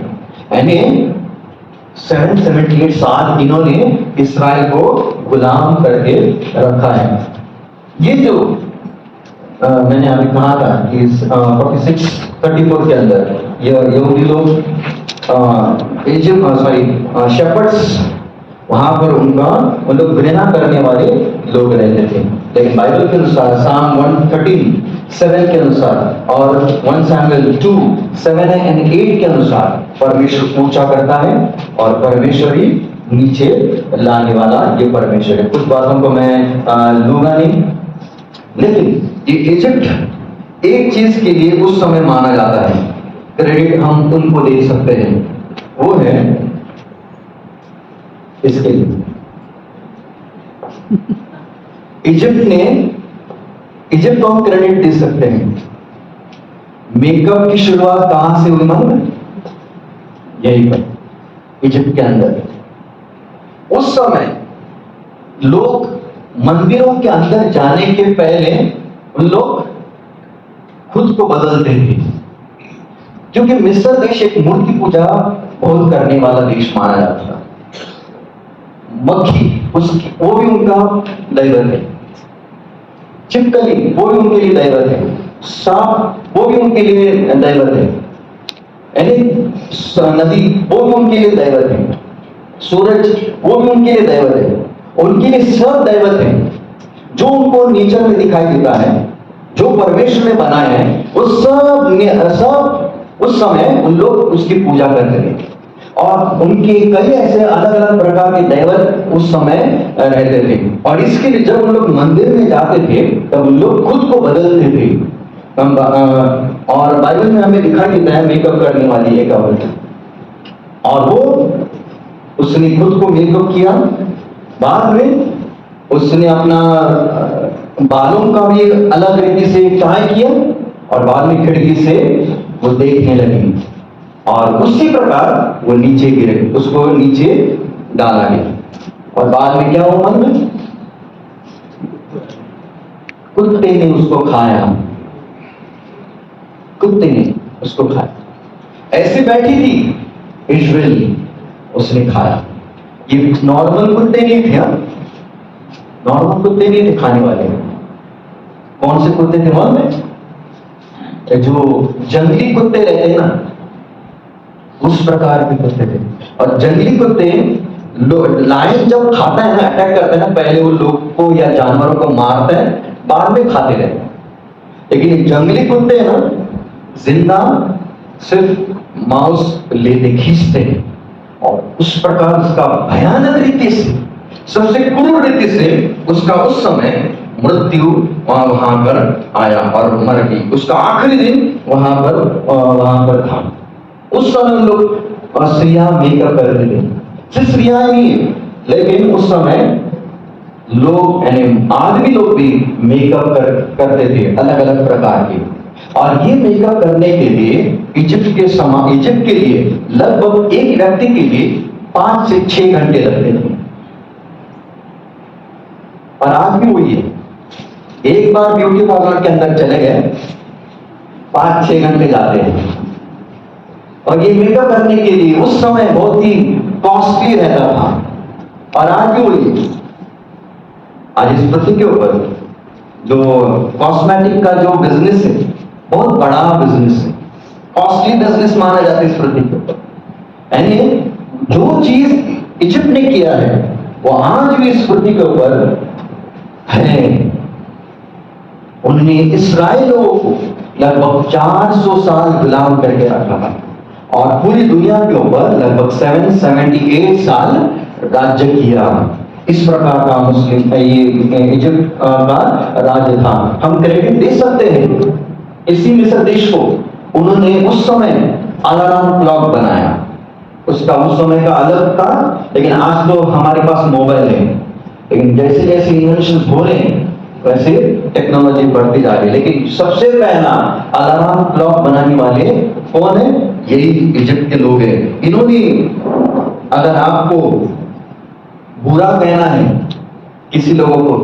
यानी 778 साल इन्होंने इस्राएल को गुलाम करके रखा है। ये जो मैंने अभी कहा था कि 46-34 के अंदर यहूदी लोग शेपर्ड्स, वहां पर उन लोग घृणा करने वाले लोग रहते थे। लेकिन बाइबल के अनुसार साम 113:7 के अनुसार और 1 सैमुएल 2:7 and 8 के अनुसार परमेश्वर ऊंचा करता है और परमेश्वर ही नीचे लाने वाला ये परमेश्वर है। कुछ बातों को मैं लूंगा नहीं, लेकिन ये इजिप्ट एक चीज के लिए उस समय माना जाता है, क्रेडिट हम उनको दे सकते हैं, वो है इसके लिए इजिप्ट को हम क्रेडिट दे सकते हैं। मेकअप की शुरुआत कहां से हुई मालूम है? यहीं पर इजिप्ट के अंदर। उस समय लोग मंदिरों के अंदर जाने के पहले उन लोग खुद को बदलते थे, क्योंकि मिस्र देश एक मूर्ति पूजा बहुत करने वाला देश माना जाता था। मक्खी वो भी उनका दैवत है, छिपकली वो भी उनके लिए दैवत है, सांप वो भी उनके लिए दैवत है, यानी नदी वो भी उनके लिए दैवत है, सूरज वो भी उनके लिए दैवत है। उनके लिए सब दैवत है। जो उनको नेचर में दिखाई देता है जो परमेश्वर ने बनाए हैं वो सब उस समय उन लोग उसकी पूजा करते थे। और उनके कई ऐसे अलग अलग प्रकार के दैवत उस समय रहते थे। और इसके लिए जब उन लोग मंदिर में जाते थे तब उन लोग खुद को बदलते थे। और बाइबल में हमें दिखाई देता है मेकअप करने वाली एक औरत, और वो उसने खुद को मेकअप किया। बाद में उसने अपना बालों का भी अलग रीति से टाई किया और बाद में खिड़की से वो देखने लगी और उसी प्रकार वो नीचे गिरे, उसको नीचे डाला गया। और बाद में क्या हुआ? मन में कुत्ते ने उसको खाया, कुत्ते ने उसको खाया। ऐसे बैठी थी इज़राइल, उसने खाया। ये नॉर्मल कुत्ते नहीं थे, नॉर्मल कुत्ते नहीं थे खाने वाले। कौन से कुत्ते थे मालूम है? जो जंगली कुत्ते रहते हैं ना, उस प्रकार के कुत्ते थे। और जंगली कुत्ते लायन जब खाता है ना, अटैक करता है ना, पहले वो लोग को या जानवरों को मारता है, बाद में खाते रहते हैं। लेकिन ये जंगली कुत्ते हैं ना, जिंदा सिर्फ मांस लेते, खींचते हैं। और उस प्रकार उसका भयानक रीति से, सबसे क्रूर रीति से उसका उस समय मृत्यु वहां पर आया और मर गई। उसका आखिरी दिन वहां पर था। उस समय हम लोग स्त्रियां मेकअप करते थे, सिर्फ स्त्रियां नहीं, लेकिन उस समय लोग यानी आदमी लोग भी मेकअप करते थे अलग अलग प्रकार के। और ये मेकअप करने के लिए इजिप्ट के लिए लगभग एक व्यक्ति के लिए 5 से 6 घंटे लगते थे। और आज भी वही है, एक बार ब्यूटी पार्लर के अंदर चले गए 5-6 घंटे जाते हैं। और ये मेकअप करने के लिए उस समय बहुत ही कॉस्टली रहता था। और आज भी वही, आज इस पृथ्वी के ऊपर जो कॉस्मेटिक का जो बिजनेस है, बहुत बड़ा बिजनेस है, कॉस्टली बिजनेस माना जाता है इस पृथ्वी के ऊपर। यानी जो चीज इजिप्ट ने किया है वो आज भी इस पृथ्वी के ऊपर है। उन्होंने इस्राएल लोगों को लगभग 400 साल गुलाम करके रखा था और पूरी दुनिया के ऊपर लगभग 778 साल राज्य किया। इस प्रकार का मुस्लिम ये इजिप्ट का राज्य था। हम क्रेडिट दे सकते हैं इसी मिस्र देश को। उन्होंने उस समय अलार्म क्लॉक बनाया, उसका उस समय का अलग था, लेकिन आज तो हमारे पास मोबाइल है। लेकिन जैसे जैसे इन्वेंशन हो रहे हैं वैसे टेक्नोलॉजी बढ़ती जा रही है। लेकिन सबसे पहला अलार्म क्लॉक बनाने वाले कौन है? यही इजिप्ट के लोग हैं। इन्होंने, अगर आपको बुरा कहना है किसी लोगों को,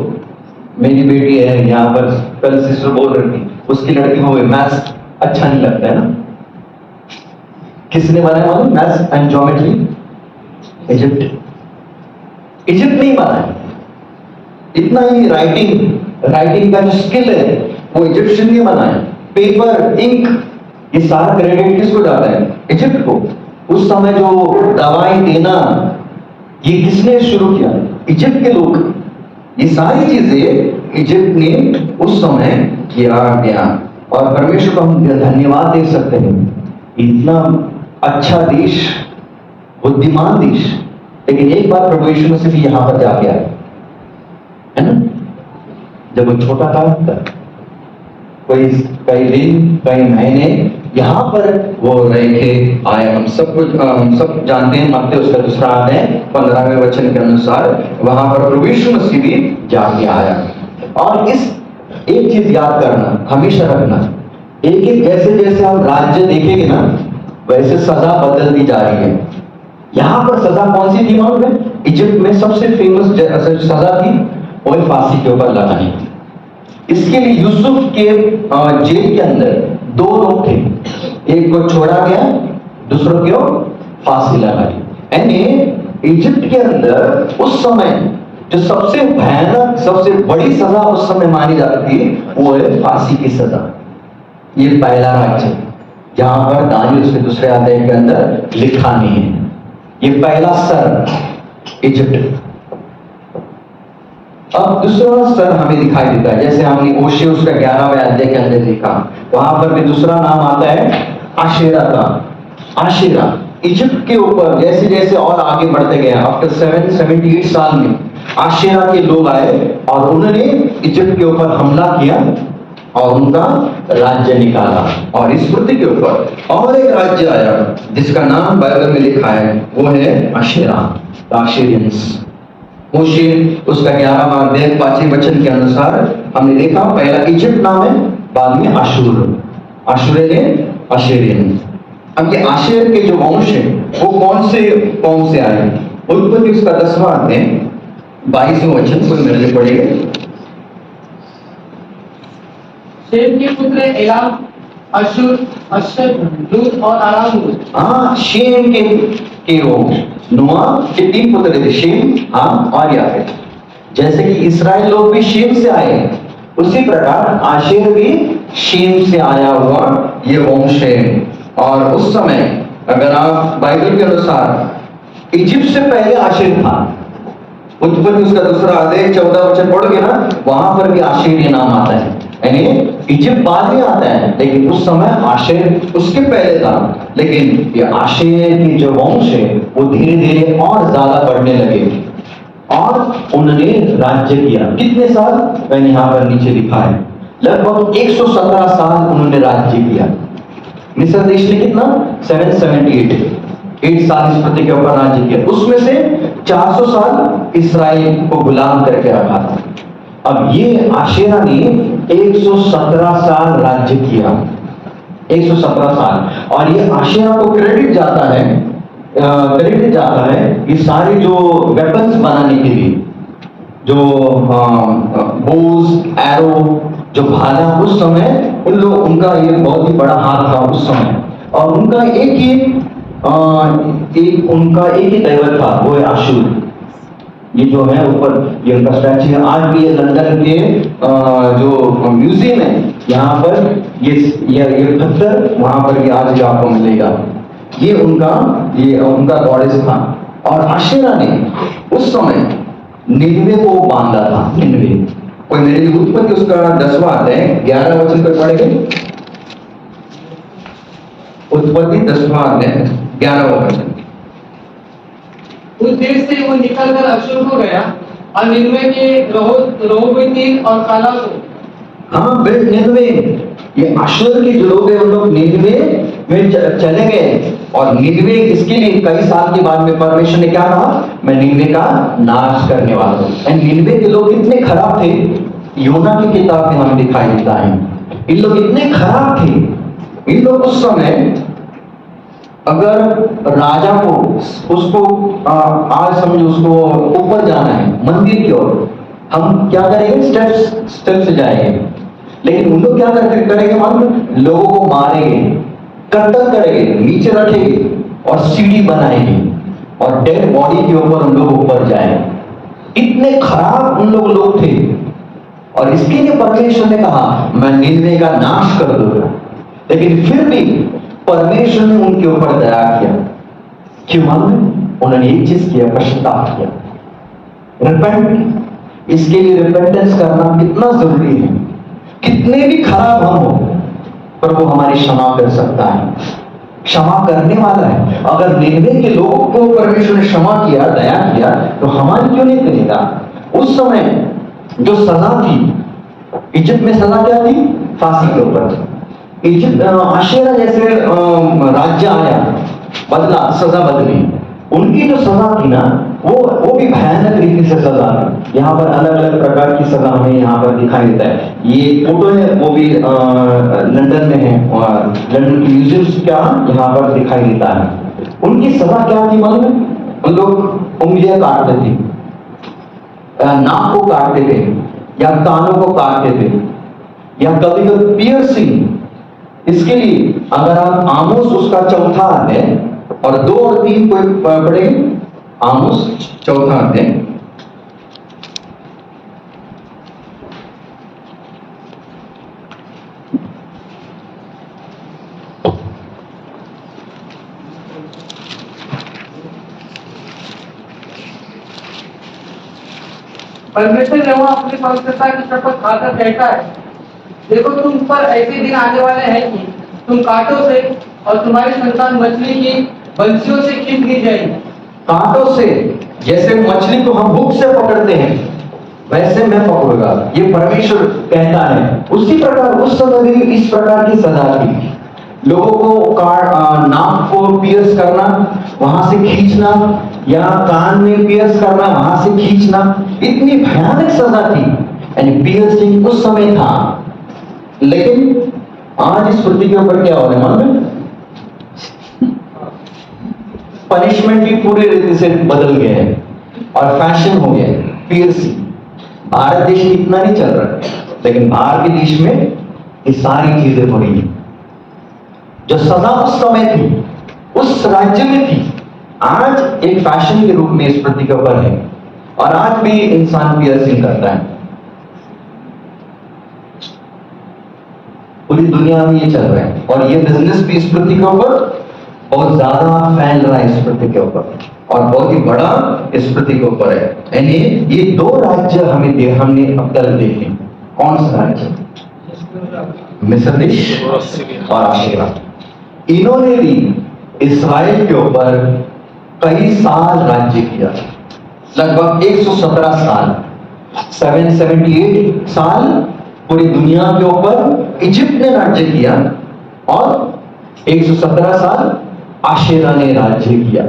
मेरी बेटी है यहाँ पर, कल सिस्टर बोल रही थी उसकी लड़की को मैथ्स अच्छा नहीं लगता है ना, किसने बनाया मालूम? मैथ्स एंड ज्योमेट्री इजिप्ट नहीं बनाया। इतना ही राइटिंग का जो स्किल है वो इजिप्शियन ने बनाया। पेपर, इंक, ये सारा क्रेडिट किसको जाता है? इजिप्ट को। उस समय जो दवाई देना ये किसने शुरू किया? इजिप्ट के लोग। ये सारी चीजें इजिप्ट ने उस समय किया गया। और परमेश्वर को हम धन्यवाद दे सकते हैं, इतना अच्छा देश, बुद्धिमान देश। लेकिन एक बार प्रभु यीशु मसीह भी यहां पर जाके आए, है ना? जब वो छोटा था कई दिन, कई महीने यहां पर वो रह के आए। हम सब जानते हैं, मत्ती उसका 2 अध्याय 15वें वचन के अनुसार वहां पर प्रभु यीशु मसीह भी जाके आया। और इस एक चीज याद करना, हमेशा रखना, एक जैसे जैसे हम राज्य देखेंगे ना वैसे सजा बदलती जा रही है। यहां पर सजा कौन सी थी मालूम है? इजिप्ट में सबसे फेमस सजा थी वो फांसी के ऊपर लगानी। इसके लिए यूसुफ के जेल के अंदर 2 लोग थे, एक को छोड़ा गया, दूसरों को फांसी लगाई। यानी इजिप्ट के अंदर उस समय जो सबसे भयानक, सबसे बड़ी सजा उस समय मानी जाती थी वो है फांसी की सजा। ये पहला राज्य जहां पर दानियल उसके 2 अध्याय के अंदर लिखा नहीं है। ये पहला सर इजिप्ट। अब दूसरा स्तर हमें दिखाई देता है, जैसे हमने ओशे उसका 11वें अध्याय के अंदर देखा, वहां पर भी दूसरा नाम आता है आशेरा का। आशेरा इजिप्ट के ऊपर जैसे जैसे और आगे बढ़ते गए, आफ्टर 778 साल में आशेरा के लोग आए और उन्होंने इजिप्ट के ऊपर हमला किया और उनका राज्य निकाला। और इस पृथ्वी के ऊपर और एक राज्य आया जिसका नाम बाइबल में लिखा है, वो है आशेरा, आशेरियंस। मोशे उसका 11वां अध्याय 5वें वचन के अनुसार हमने देखा, पहला इजिप्ट नाम है, बाद में आशूर, आशूरियन, आशेरियन। अब ये आशेर के जो वंश है वो कौन से कौम से आए? उत्पत्ति उसका 10वां अध्याय 22वें वचन को मेरे लिए पढ़िए। शेम के पुत्र एलाम, अशूर, अश्शर, लूद और अराम हुए। हाँ, शेम के वंश, नोआ के 3 पुत्र थे, शेम, हाम और याफेत। जैसे कि इसराइल लोग भी शेम से आए, उसी प्रकार आशेर भी शेम से आया हुआ ये वंश है। और उस समय अगर आप बाइबल के अनुसार इजिप्ट से पहले आशेर था। उत्पत्ति उसका 2 अध्याय 14 वचन पढ़ोगे ना, वहां पर भी आशेर ये नाम आता है, यानी इजिप्ट बाद में आता है, लेकिन उस समय आशेर उसके पहले था। लेकिन ये आशेर की जो वंश है वो धीरे धीरे और ज्यादा बढ़ने लगे और उन्होंने राज्य किया। कितने साल मैंने यहाँ पर नीचे लिखा है, लगभग 117 साल उन्होंने राज्य किया। मिस्र देश ने कितना 8 साल इस पृथ्वी के ऊपर राज्य किया, उसमें से 400 साल इसराइल को गुलाम करके रखा था। अब ये आशेरा ने 117 साल राज्य किया, 117 साल। और ये आशेरा को क्रेडिट जाता है ये सारे जो वेपन्स बनाने के लिए, जो बोज, एरो, जो भाला, उस समय उनका ये बहुत ही बड़ा हाथ था उस समय। और उनका एक ही दैवत था, वो है आशूर। ये जो है ऊपर ये उनका स्टैच्यू है, आज भी ये लंदन के जो म्यूजियम है यहाँ पर ये पत्थर वहां पर भी आज भी आपको मिलेगा। ये उनका गॉडेस था। और आशेरा ने उस समय निन्वे को बांधा था। निन्वे कोई मेरे लिए उत्पत्ति उसका 10वां अध्याय 11 वचन पर पढ़ेंगे। उत्पत्ति 10वां अध्याय 11वां वचन। उस देश से वो निकलकर अशूर को गया और निन्वे के रहोबोतीन और काला को। हाँ, निन्वे, ये आशूर के जो लोग हैं उन लोग निन्वे में चले गए। और निन्वे इसके लिए कई साल के बाद में परमेश्वर ने क्या कहा, मैं निन्वे का नाश करने वाला हूं। निन्वे के लोग इतने खराब थे, योना की किताब में हमें दिखाई देता है, इन लोग इतने खराब थे। इन लोग उस समय अगर राजा को उसको आज समझो उसको ऊपर जाना है मंदिर की ओर, हम क्या करेंगे, स्टेप्स से जाएंगे। लेकिन उन लोग क्या करेंगे मालूम, लोगों को मारेंगे, कत्ल करेंगे, नीचे रखेंगे और सीढ़ी बनाएंगे और डेड बॉडी के ऊपर उन लोग ऊपर जाएंगे। इतने खराब उन लोग थे। और इसके लिए परमेश्वर ने कहा मैं निन्वे का नाश कर दूंगा। लेकिन फिर भी परमेश्वर ने उनके ऊपर दया किया। क्यों मालूम? उन्होंने एक चीज किया, पश्चाताप किया, रिपेंट। इसके लिए रिपेंटेंस करना कितना जरूरी है। कितने भी खराब हम हो, प्रभु हमारी क्षमा कर सकता है, क्षमा करने वाला है। अगर निन्वे के लोगों को परमेश्वर ने क्षमा किया, दया किया, तो हमारी क्यों नहीं करेगा? उस समय जो सजा थी इजिप्ट में, सजा क्या थी? फांसी के ऊपर। इजिप्ट आशेरा जैसे राज्य आया, बदला, सजा बदली, उनकी जो सजा थी ना वो भी भयानक रीति से सजा है। यहाँ पर अलग अलग प्रकार की सजा हमें यहाँ पर दिखाई देता है। ये फोटो है वो भी लंदन में है और लंदन की म्यूजियम क्या यहाँ पर दिखाई देता है। उनकी सजा क्या थी मालूम है? उन लोग उंगलियां काटते थे, नाक को काटते थे, या कानों को काटते थे, या कभी कभी पियर्सिंग। इसके लिए अगर आप आमोस उसका 4था अध्याय और 2 और 3 को पढ़ेंगे, आमोस 4था अध्याय परमेश्वर यहोवा अपनी पवित्रता की शपथ खाकर कहता है, देखो तुम पर ऐसे दिन आने वाले हैं कि तुम कांटों से और तुम्हारी संतान मछली की बंसियों से खींच ली जाएगी। कांटों से, जैसे मछली को हम हुक से पकड़ते हैं वैसे मैं पकड़ूंगा, ये परमेश्वर कहता है। उसी प्रकार उस समय भी इस प्रकार की सजा थी। लोगों को नाक को पियर्स करना, वहां से खींचना, या कान में पियर्स करना, वहां से खींचना, इतनी भयानक सजा थी। यानी पियर्सिंग उस समय था। लेकिन आज इस पृथ्वी के ऊपर क्या हो रहा है मालूम है? पनिशमेंट भी पूरी रीति से बदल गए हैं और फैशन हो गया है पियर्सिंग। भारत देश में इतना नहीं चल रहा है, लेकिन बाहर के देश में ये सारी चीजें हो रही हैं। जो सजा उस समय थी, उस राज्य में थी, आज एक फैशन के रूप में इस पृथ्वी के ऊपर है। और आज भी इंसान पियर्सिंग करता है। पूरी दुनिया में ये चल रहा है और ये बिजनेस भी इस पृथ्वी के ऊपर बहुत ज्यादा फैल रहा है इस पृथ्वी के ऊपर, और बहुत ही बड़ा इस पृथ्वी के ऊपर है। यानी ये दो राज्य हमने अब तक देखे। कौन सा राज्य? मिस्र देश और आशीरा। इन्होंने भी इस्राएल के ऊपर कई साल राज्य किया, लगभग 117 साल, 778 साल पूरी दुनिया के ऊपर इजिप्ट ने राज्य किया, और 117 साल आशेरा ने राज्य किया।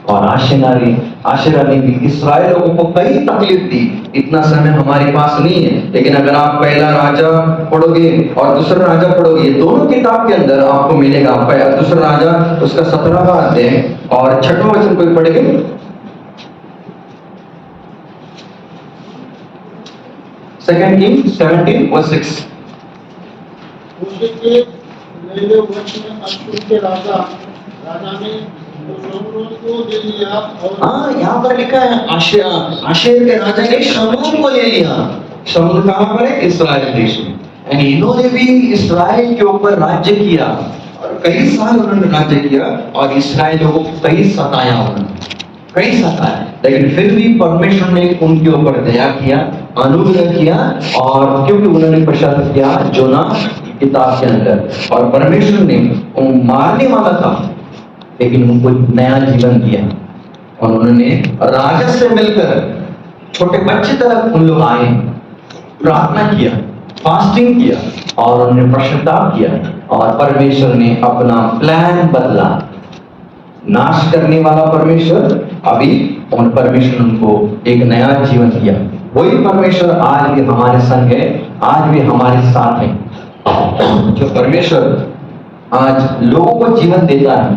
और आशेरा ने भी इस्राएल लोगों को कई तकलीफ दी। इतना समय हमारे पास नहीं है, लेकिन अगर आप पहला राजा पढ़ोगे और दूसरा राजा पढ़ोगे, दोनों किताब के अंदर आपको मिलेगा। दूसरा राजा उसका 17वां अध्याय और 6वां वचन कोई पढ़ेंगे? Second king 17:6। उसके पहले वर्ष में अश्शूर के राजा ने शमूएल को ले लिया और हाँ, यहाँ पर लिखा है आशेर के राजा ने शमूएल को ले लिया। शमूएल कहाँ पर है? इस्राएल देश में। यानी इन्होंने भी इस्राएल के ऊपर राज्य किया और कई साल उन्होंने राज्य किया, और इस्राएल लोगों को कई सताया उन्होंने, कई सताया। लेकिन फिर भी परमेश्वर ने उनके ऊपर दया किया, अनुग्रह किया, और क्योंकि उन्होंने पश्चाताप किया जोना किताब के अंदर, और परमेश्वर ने मारने वाला था लेकिन उनको नया जीवन दिया। और उन्होंने राजा से मिलकर छोटे बच्चे तरह उन लोग आए, प्रार्थना किया, फास्टिंग किया, और उन्होंने पश्चाताप किया, और परमेश्वर ने अपना प्लान बदला। नाश करने वाला परमेश्वर, अभी उन परमेश्वर उनको एक नया जीवन दिया। वही परमेश्वर आज भी हमारे संग है, आज भी हमारे साथ है। जो परमेश्वर आज लोगों को जीवन देता है,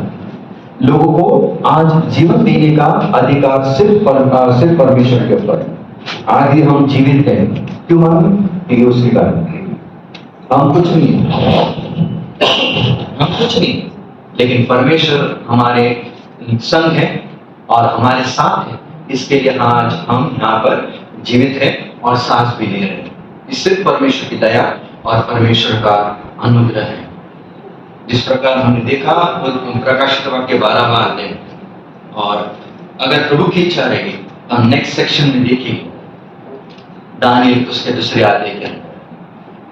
लोगों को आज जीवन देने का अधिकार सिर्फ परमेश्वर के ऊपर है। आज भी हम जीवित हैं, क्यों मालूम? क्योंकि उसके कारण हम कुछ नहीं, लेकिन परमेश्वर हमारे संग है और हमारे साथ है। इसके लिए आज हम यहाँ पर जीवित हैं और सांस भी ले रहे हैं। इससे परमेश्वर की दया और परमेश्वर का अनुग्रह है। जिस प्रकार हमने देखा प्रकाशित वाक्य 12वां अध्याय, और अगर प्रभु की इच्छा रहेगी तो हम नेक्स्ट सेक्शन में देखेंगे दानिएल उसके दूसरे अध्याय के अंदर।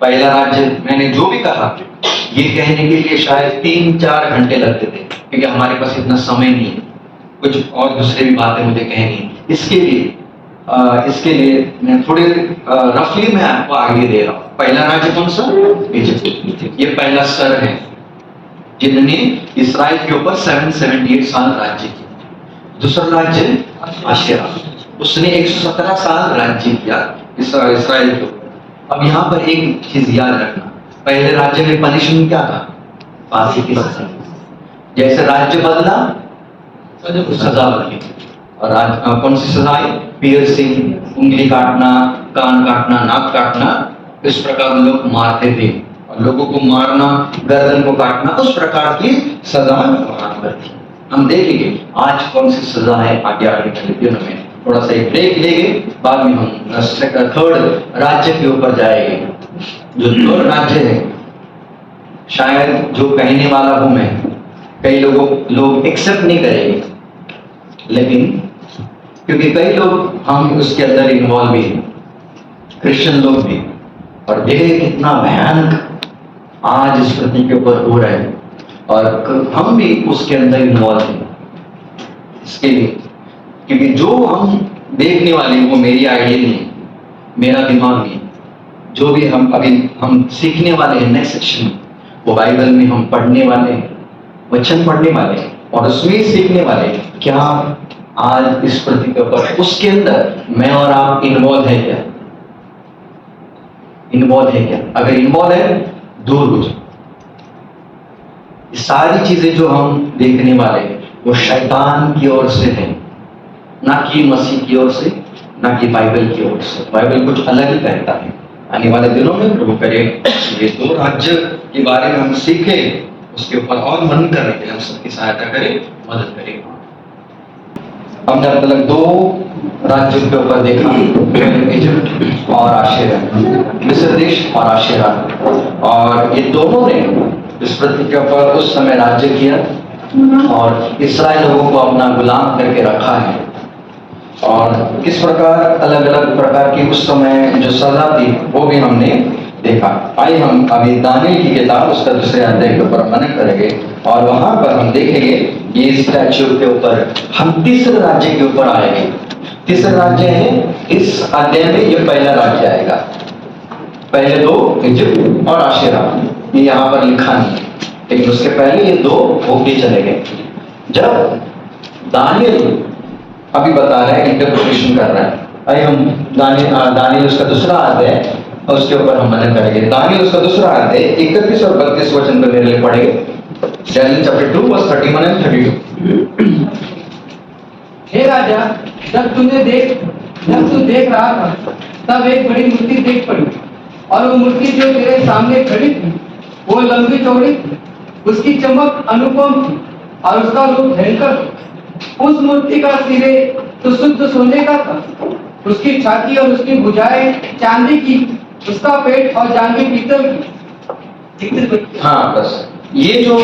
पहला राज्य मैंने जो भी कहा ये कहने के लिए शायद 3-4 घंटे लगते थे, क्योंकि हमारे पास इतना समय नहीं है, कुछ और दूसरी भी बातें मुझे कहनी है। इसके लिए मैं थोड़े रफली मैं आपको आगे दे रहा हूँ। पहला राज्य कौन सा? इजिप्ट। ये पहला सर है जिन्होंने इस्राएल के ऊपर 778 साल राज्य किया। दूसरा राज्य आशेरा, उसने 117 साल राज्य किया इस्राएल के ऊपर। अब यहाँ पर एक चीज याद रखना, पहले राज्य में पनिशमेंट क्या था? फांसी की सजा। जैसे राज्य बदला सजा बदली, और कौन सी सजा आई? पियर्सिंग, उंगली काटना, कान काटना, नाक काटना। इस प्रकार लोग मारते थे, और लोगों को मारना, गर्दन को काटना, उस प्रकार की सजा वहां पर थी। हम देखेंगे आज कौन सी सजा है आगे के दिनों में। थोड़ा सा एक ब्रेक लेंगे, बाद में हम थर्ड राज्य के ऊपर जाएंगे। जो थर्ड राज्य है, शायद जो कहने वाला हूं मैं, कई लोग एक्सेप्ट नहीं करेंगे, लेकिन क्योंकि कई लोग हम उसके अंदर इन्वॉल्व भी हैं, क्रिश्चियन लोग भी, और देख कितना भयानक आज इस पृथ्वी के ऊपर हो रहा है, और हम भी उसके अंदर इन्वॉल्व हैं इसके लिए, क्योंकि जो हम देखने वाले हैं वो मेरी आइडिया नहीं, मेरा दिमाग नहीं, जो भी हम सीखने वाले हैं नेक्स्ट सेक्शन में, वो बाइबल में हम पढ़ने वाले हैं, वचन पढ़ने वाले हैं, और उसमें सीखने वाले हैं क्या आज इस पृथ्वी के ऊपर उसके अंदर मैं और आप इन्वॉल्व है क्या, इन्वॉल्व है क्या? अगर इन्वॉल्व है दूर हो जाओ। ये सारी चीजें जो हम देखने वाले हैं वो शैतान की ओर से है, ना कि मसीह की ओर से, ना कि बाइबल की ओर से। बाइबल कुछ अलग ही कहता है। आने वाले दिनों में प्रभु करे ये दो राज्य के बारे में हम सीखे, उसके ऊपर और मन करने के लिए हम सबकी सहायता करें, मदद करें। हमने अब तक दो राज्यों के ऊपर देखा, इजिप्ट और आशेरा, मिस्र देश और आशेरा, और ये दोनों ने इस पृथ्वी के ऊपर उस समय राज्य किया और इस्राएल लोगों को अपना गुलाम करके रखा है। और किस प्रकार अलग अलग प्रकार की उस समय जो सजा थी वो भी हमने देखा। आइए हम अभी दानिएल की किताब उसका दूसरे अध्याय के ऊपर मनन करेंगे और वहां पर हम देखेंगे ये स्टैच्यू के ऊपर हम तीसरे राज्य के ऊपर आएंगे। तीसरा राज्य है इस अध्याय में, ये पहला राज्य आएगा। पहले दो इजिप्ट और आशेरा, ये यहाँ पर लिखा नहीं है, लेकिन उसके पहले ये दो होके चले गए। जब दानिएल अभी बता रहे हैं, इंटरप्रिटेशन कर रहा है। आइए हम दानिएल उसका दूसरा अध्याय और उसके ऊपर हम मनन करेंगे। दानिएल उसका दूसरा अध्याय 31 और 32 वचन पर मेरे लिए पढ़ेंगे। Daniel chapter 2 verse 31 and 32। हे राजा, जब तू देख रहा था तब एक बड़ी मूर्ति देख पड़ी, और वो मूर्ति जो तेरे सामने खड़ी थी वो लंबी चौड़ी थी, उसकी चमक अनुपम थी और उसका रूप भयंकर था। उस मूर्ति का सिरे तो शुद्ध सोने का था, उसकी छाती और उसकी भुजाएं चांदी की, उसका पेट और जांघें पीतल की। हाँ, बस ये जो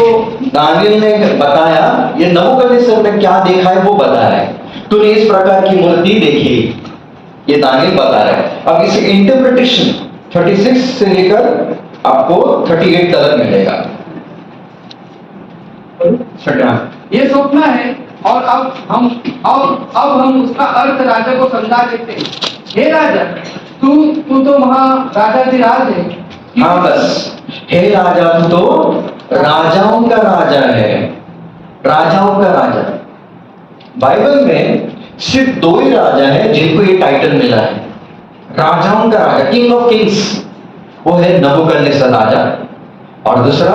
दानिएल ने बताया, ये नबूकदनेस्सर ने क्या देखा है वो बता रहा है। तूने इस प्रकार की मूर्ति देखी, ये दानिएल बता रहा है। अब इसे इंटरप्रिटेशन 36 से लेकर आपको 38 तक मिलेगा। ये स्वप्न है, और अब हम उसका अर्थ राजा को समझा देते हैं। हे राजा, तू तो महाराजाधिराज है। हाँ, बस हे राजा, तू तो राजाओं का राजा है, राजाओं का राजा। बाइबल में सिर्फ दो ही राजा है जिनको ये टाइटल मिला है, राजाओं का राजा, किंग ऑफ किंग्स। वो है नबूकदनेस्सर राजा, और दूसरा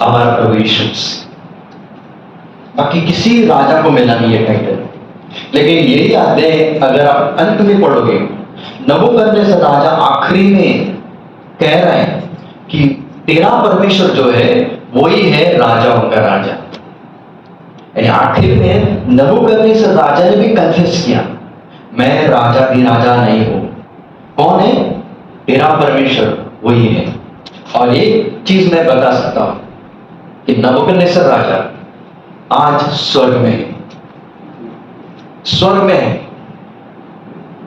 हमारा प्रभु यीशु मसीह। बाकी किसी राजा को मिला नहीं है टाइटल। लेकिन यही अध्याय अगर आप अंत में पढ़ोगे, नबूकदनेस्सर राजा आखिरी में कह रहे हैं कि तेरा परमेश्वर जो है वही है राजाओं का राजा। यानी आखिर में नबूकदनेस्सर राजा ने भी कन्फेस किया, मैं राजा भी राजा नहीं हूं। कौन है? तेरा परमेश्वर वही है। और एक चीज मैं बता सकता हूं कि नबूकदनेस्सर राजा आज स्वर्ग में है, स्वर्ग में है।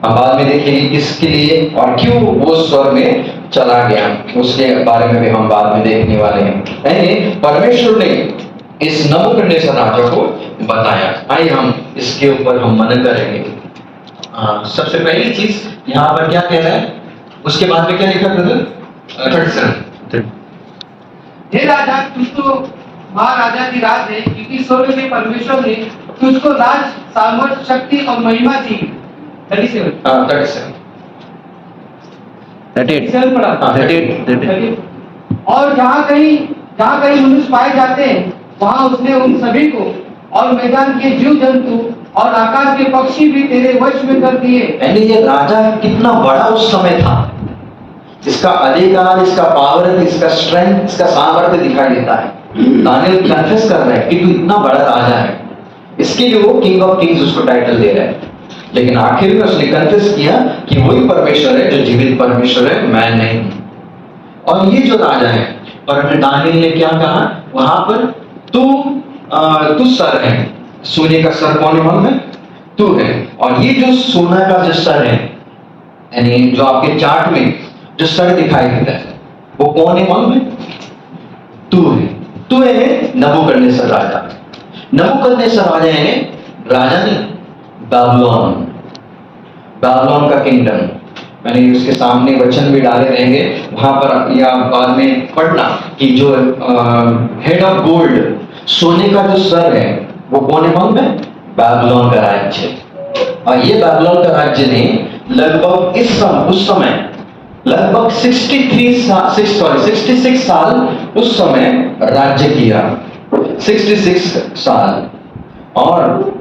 हम बाद में देखेंगे किसके लिए और क्यों वो स्वर्ग में चला गया, उसके बारे में भी हम बाद में देखने वाले हैं। यानी परमेश्वर ने इस नबूकदनेस्सर राजा को बताया। आइए हम इसके ऊपर हम मनन करेंगे। सबसे पहली चीज यहाँ पर क्या कह रहा है, उसके बाद में क्या लिखा ब्रदर? 37। हे राजा, तू तो महाराजाधिराज है, क्योंकि स्वर्ग के परमेश्वर ने तुझको राज, सामर्थ, शक्ति और महिमा दी। 37 पढ़ा। 38। और जहाँ कहीं मनुष्य पाए जाते हैं वहाँ उसने उन सभी को और मैदान के जीव जंतु और आकाश के पक्षी भी तेरे वश में कर दिए। यानी ये राजा कितना बड़ा उस समय था, इसका अधिकार, इसका पावर, इसका स्ट्रेंथ, इसका सामर्थ्य दिखाई देता है। दानिएल कन्फेस कर रहा है कि तू इतना बड़ा राजा है, इसके लिए वो किंग ऑफ किंग्स उसको टाइटल दे रहा है। लेकिन आखिर में उसने कन्फेस किया कि वही परमेश्वर है जो जीवित परमेश्वर है, मैं नहीं हूं। और ये जो राजा है, और दानिएल ने क्या कहा वहां पर, तू सर है। सोने का सर कौन है मालूम है? तू है। और ये जो सोना का जो सर है, यानी जो आपके चार्ट में जो सर दिखाई देता है, वो कौन है मालूम है? तू है। तू है नबूकदनेस्सर राजा। नबूकदनेस्सर राजा है राजा नहीं, बाबुलोन, बाबुलोन का किंगडम। मैंने उसके सामने वचन भी डाले रहेंगे, वहां पर या बाद में पढ़ना कि जो हेड ऑफ गोल्ड, सोने का जो सर है, वो कौन है मालूम है? बाबुलोन का राज्य। और ये बाबुलोन का राज्य ने लगभग उस समय लगभग 66 साल उस समय राज्य किया, 66 साल। और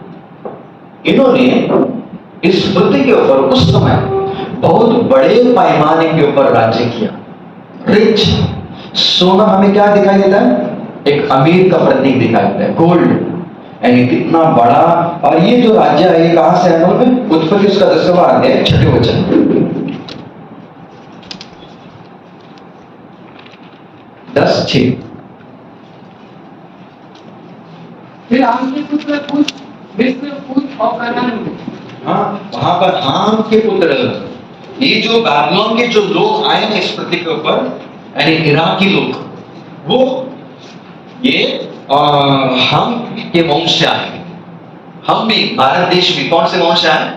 इन्होंने इस पृथ्वी के ऊपर उस समय बहुत बड़े पैमाने के ऊपर राज्य किया। रिच, सोना हमें क्या दिखाई देता है? एक अमीर का प्रतीक दिखाई देता है, गोल्ड, यानी कितना बड़ा। और ये जो राज्य है, ये कहां से है मालूम है? उत्पत्ति उसका 10वां अध्याय 6वें वचन, 10:6। फिर आम के पुत्र कूश, मिस्र, कूश और कनान हुए। हाँ, वहां पर हाम के पुत्र, ये जो बाबुलोन के जो लोग आए ना इस पृथ्वी के ऊपर, यानी इराकी लोग, वो ये हम के वंश से आए। हम भी भारत देश में कौन से वंश से आए?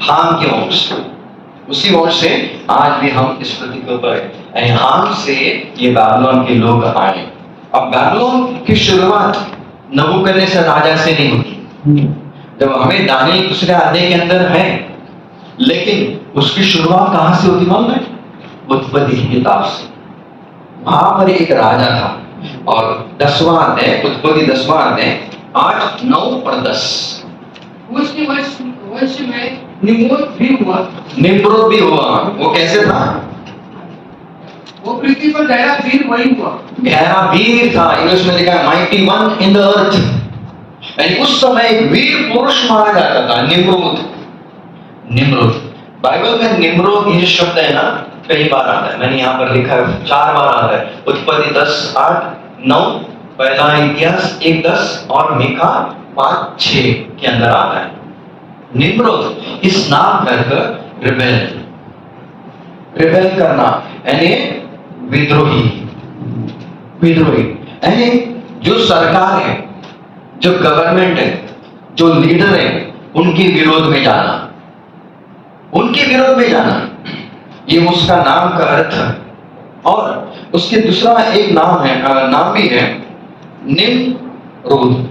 हाम के वंश। उसी वंश से आज भी हम इस पृथ्वी के ऊपर है, यानी हाम से ये बाबुलोन के लोग आए। अब बाबुलोन की शुरुआत नबूकदनेस्सर राजा से नहीं होती, जब हमें दानिएल 2 अध्याय के अंदर है, लेकिन उसकी शुरुआत कहां से होती मालूम है? उत्पत्ति की किताब से। वहां पर एक राजा था, और 10वां अध्याय, उत्पत्ति 10वां अध्याय 8, 9 और 10। उसके वंश में निम्रोद भी हुआ। निम्रोद भी हुआ। वो कैसे था? वो पृथ्वी पर गहरा वीर वही हुआ। गहरा वीर था, इंग्लिश में लिखा है mighty one in the earth, यानी उस समय एक वीर पुरुष माना जाता था निम्रोद। निम्रोद, बाइबल में निम्रोद ये शब्द है ना, कई बार आता है। मैंने यहाँ पर लिखा है 4 बार आता है। उत्पत्ति 10, 8, 9, पहला इतिहास 1, 10 और मीका 5, 6 के अंदर आता है। निम्रोद इस नाम कर रिबेल करना, यानी विद्रोही। विद्रोही यानी जो सरकार है, जो गवर्नमेंट है, जो लीडर है, उनके विरोध में जाना, उनके विरोध में जाना, ये उसका नाम का अर्थ है। और उसके दूसरा एक नाम भी है निम्रोद।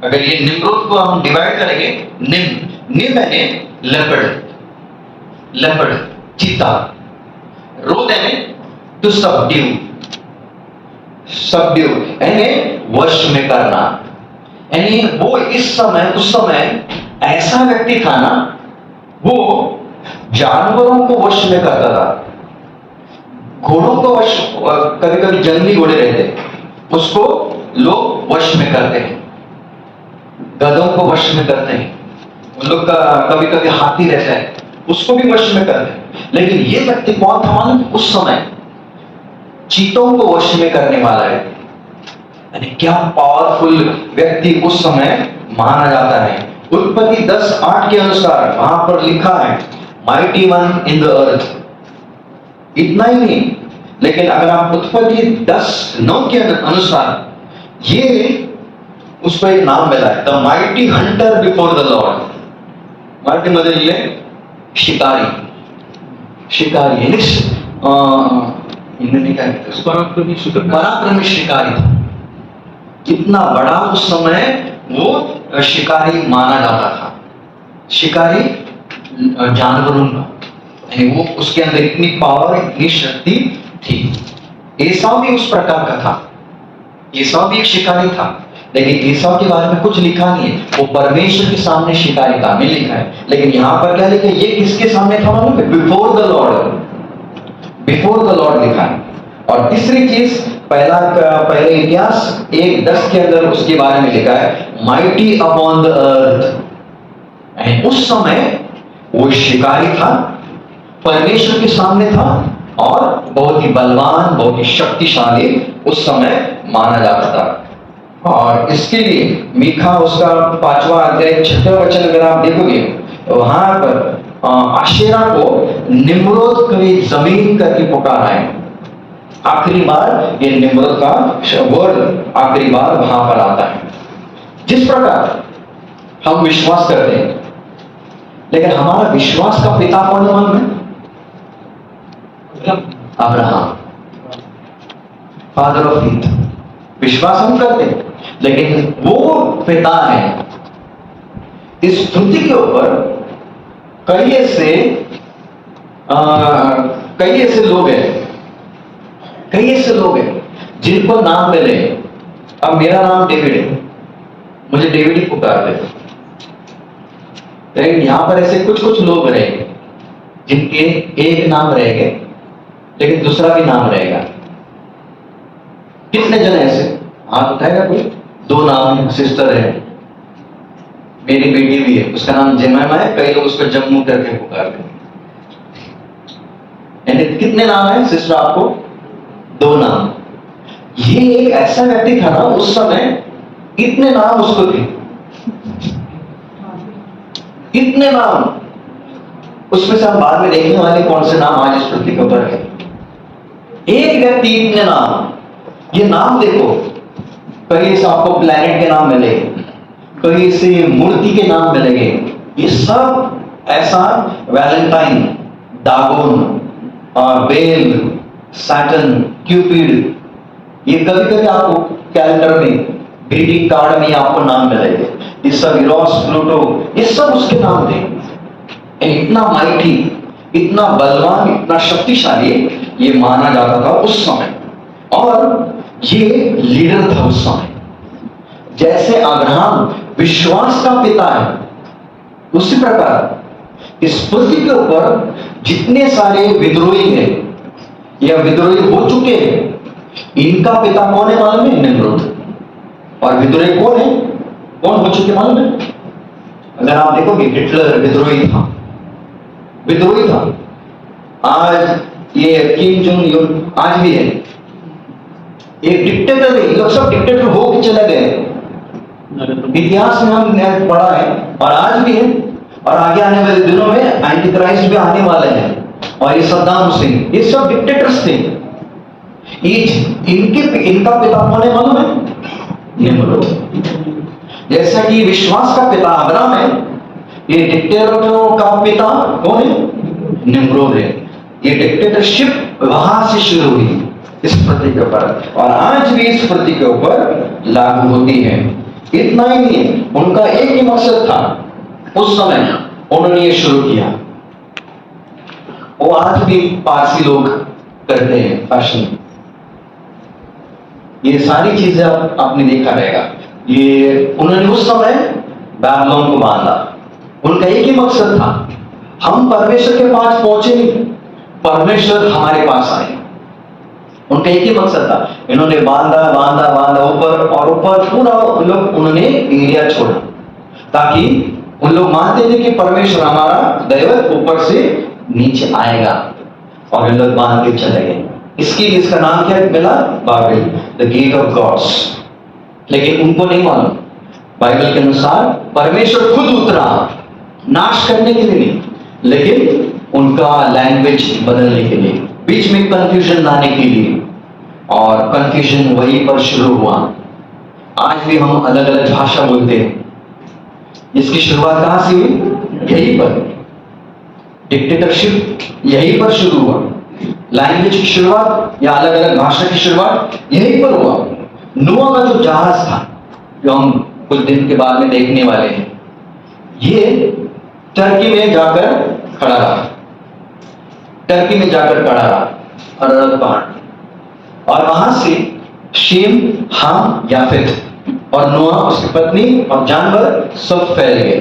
अगर ये निम्रोद को हम डिवाइड करेंगे, निम यानी लेपर्ड, चीता, रोद यानी टू सबड्यू यानी वश में करना। यानी वो उस समय ऐसा व्यक्ति था ना, वो जानवरों को वश में करता था। घोड़ों को वश, कभी कभी जंगली घोड़े रहते, उसको लोग वश में करते हैं। गधों को वश में करते हैं, उन लोग का कभी कभी हाथी रहता है, उसको भी वश में करते हैं। लेकिन ये व्यक्ति कौन था मालूम? उस समय चीतों को वश में करने वाला है। यानी क्या पावरफुल व्यक्ति उस समय माना जाता है। उत्पत्ति 10, 8 के अनुसार वहां पर लिखा है mighty one in the earth. इतना ही नहीं, लेकिन अगर आप उत्पत्ति 10, 9 के अनुसार, ये उसको एक नाम मिला है, the mighty Hunter before the Lord. Mighty मतलब ये शिकारी, इन्होंने क्या कहते हैं? पराक्रमी शिकारी था। कितना बड़ा उस समय वो शिकारी माना जाता था, शिकारी जानवरों का, यानी वो उसके अंदर इतनी पावर, इतनी शक्ति थी। एसाव भी उस प्रकार का था। एसाव भी एक शिकारी था, लेकिन एसाव के बारे में कुछ लिखा नहीं है। वो परमेश्वर के सामने शिकारी था, नहीं लिखा है। लेकिन यहां पर क्या लिखा है? ये किसके सामने था मालूम है? बिफोर द लॉर्ड लिखा है। और तीसरी चीज, पहले इतिहास 1, 10 के अंदर उसके बारे में लिखा है माइटी अपॉन द अर्थ। उस समय वो शिकारी था, परमेश्वर के सामने था, और बहुत ही बलवान, बहुत ही शक्तिशाली उस समय माना जाता था। और इसके लिए मीखा उसका 5वां अध्याय 6वां वचन अगर आप देखोगे वहां पर आशेरा को निम्रोद की जमीन करके पुकारा है। आखिरी बार ये निम्रोद का वर्ड आखिरी बार वहां पर आता है। जिस प्रकार हम विश्वास करते हैं, लेकिन हमारा विश्वास का पिता कौन है मालूम है? Abraham, father of faith. विश्वास हम करते हैं, लेकिन वो पिता है। इस पृथ्वी के ऊपर कई ऐसे लोग हैं जिनको नाम मिले। अब मेरा नाम डेविड है, मुझे डेविड ही पुकारते हैं। लेकिन यहां पर ऐसे कुछ लोग रहेंगे जिनके एक नाम रहेंगे लेकिन दूसरा भी नाम रहेगा। कितने जन ऐसे हाथ उठाएगा कोई? 2 नाम है, सिस्टर है, मेरी बेटी भी है, उसका नाम जेमाइमा है, कई लोग उसको जम्मू करके पुकारते हैं। यानी कितने नाम है सिस्टर आपको? 2 नाम। ये एक ऐसा व्यक्ति था ना उस समय, इतने नाम उसको थे, इतने नाम। उसमें से हम बाद में देखने वाले कौन से नाम आज इस पृथ्वी के ऊपर है। एक व्यक्ति इतने नाम। ये नाम देखो, कई से आपको प्लैनेट के नाम मिलेंगे, कई से मूर्ति के नाम मिलेंगे। ये सब ऐसा Valentine, Dagon, Bel, Saturn, Cupid, ये कभी कभी आपको कैलेंडर में, ग्रीटिंग कार्ड में आपको नाम मिलेंगे। ये सब इरोस, प्लूटो, ये सब उसके नाम थे। इतना माइटी, इतना बलवान, इतना शक्तिशाली ये माना जाता था उस समय। और ये लीडर था उस समय। जैसे अब्राहम विश्वास का पिता है, उसी प्रकार इस पृथ्वी के ऊपर जितने सारे विद्रोही हैं या विद्रोही हो चुके हैं, इनका पिता कौन है मालूम है? निम्रोद। और विद्रोही कौन है? कौन हो चुके मालूम है? अगर आप देखोगे हिटलर विद्रोही था। आज ये किम जोंग यून आज भी है, एक डिक्टेटर है। लोग सब डिक्टेटर होके चले गए। इतिहास में हमने पढ़ा है और आज भी है, और आगे आने वाले दिनों में एंटी क्राइस्ट भी आने वाले हैं। और ये सद्दाम हुसैन, ये सब डिक्टेटर्स थे। इनका पिता कौन है मालूम है? निम्रोद। जैसा कि विश्वास का पिता अब्राहम है, ये डिक्टेटरों का पिता कौन है? निम्रोद है। ये डिक्टेटरशिप वहां से शुरू हुई इस पृथ्वी के ऊपर, और आज भी इस पृथ्वी के ऊपर लागू होती है। इतना ही नहीं, उनका एक ही मकसद था उस समय, उन्होंने ये शुरू किया। वो आज भी पारसी लोग करते हैं फैशन। ये सारी चीजें आपने देखा रहेगा। ये उन्होंने उस समय बैबलोन को बांधा। उनका एक ही मकसद था, हम परमेश्वर के पास पहुंचे नहीं, परमेश्वर हमारे पास आए। उनका एक ही मकसद था। इन्होंने बांधा ऊपर और ऊपर पूरा लोग उन्होंने एरिया छोड़ा, ताकि उन लोग मानते थे कि परमेश्वर हमारा दैवत ऊपर से नीचे आएगा, और इन लोग बांध के चले गए। इसके लिए इसका नाम क्या मिला? Babel, the gate of gods. लेकिन उनको नहीं मालूम, बाइबल के अनुसार परमेश्वर खुद उतरा, नाश करने के लिए नहीं, लेकिन उनका लैंग्वेज बदलने के लिए, बीच में कंफ्यूजन लाने के लिए। और कंफ्यूजन वहीं पर शुरू हुआ। आज भी हम अलग अलग भाषा बोलते हैं। इसकी शुरुआत कहां से हुई? यहीं पर। डिक्टेटरशिप यहीं पर शुरू हुआ। लैंग्वेज की शुरुआत या अलग अलग भाषा की शुरुआत यहीं पर हुआ। नोआ का जो जहाज था, जो हम कुछ दिन के बाद में देखने वाले हैं, ये टर्की में जाकर खड़ा रहा। अररत पहाड़, और वहां से शेम, हाम, याफेत और नोआ, उसकी पत्नी और जानवर सब फैल गए।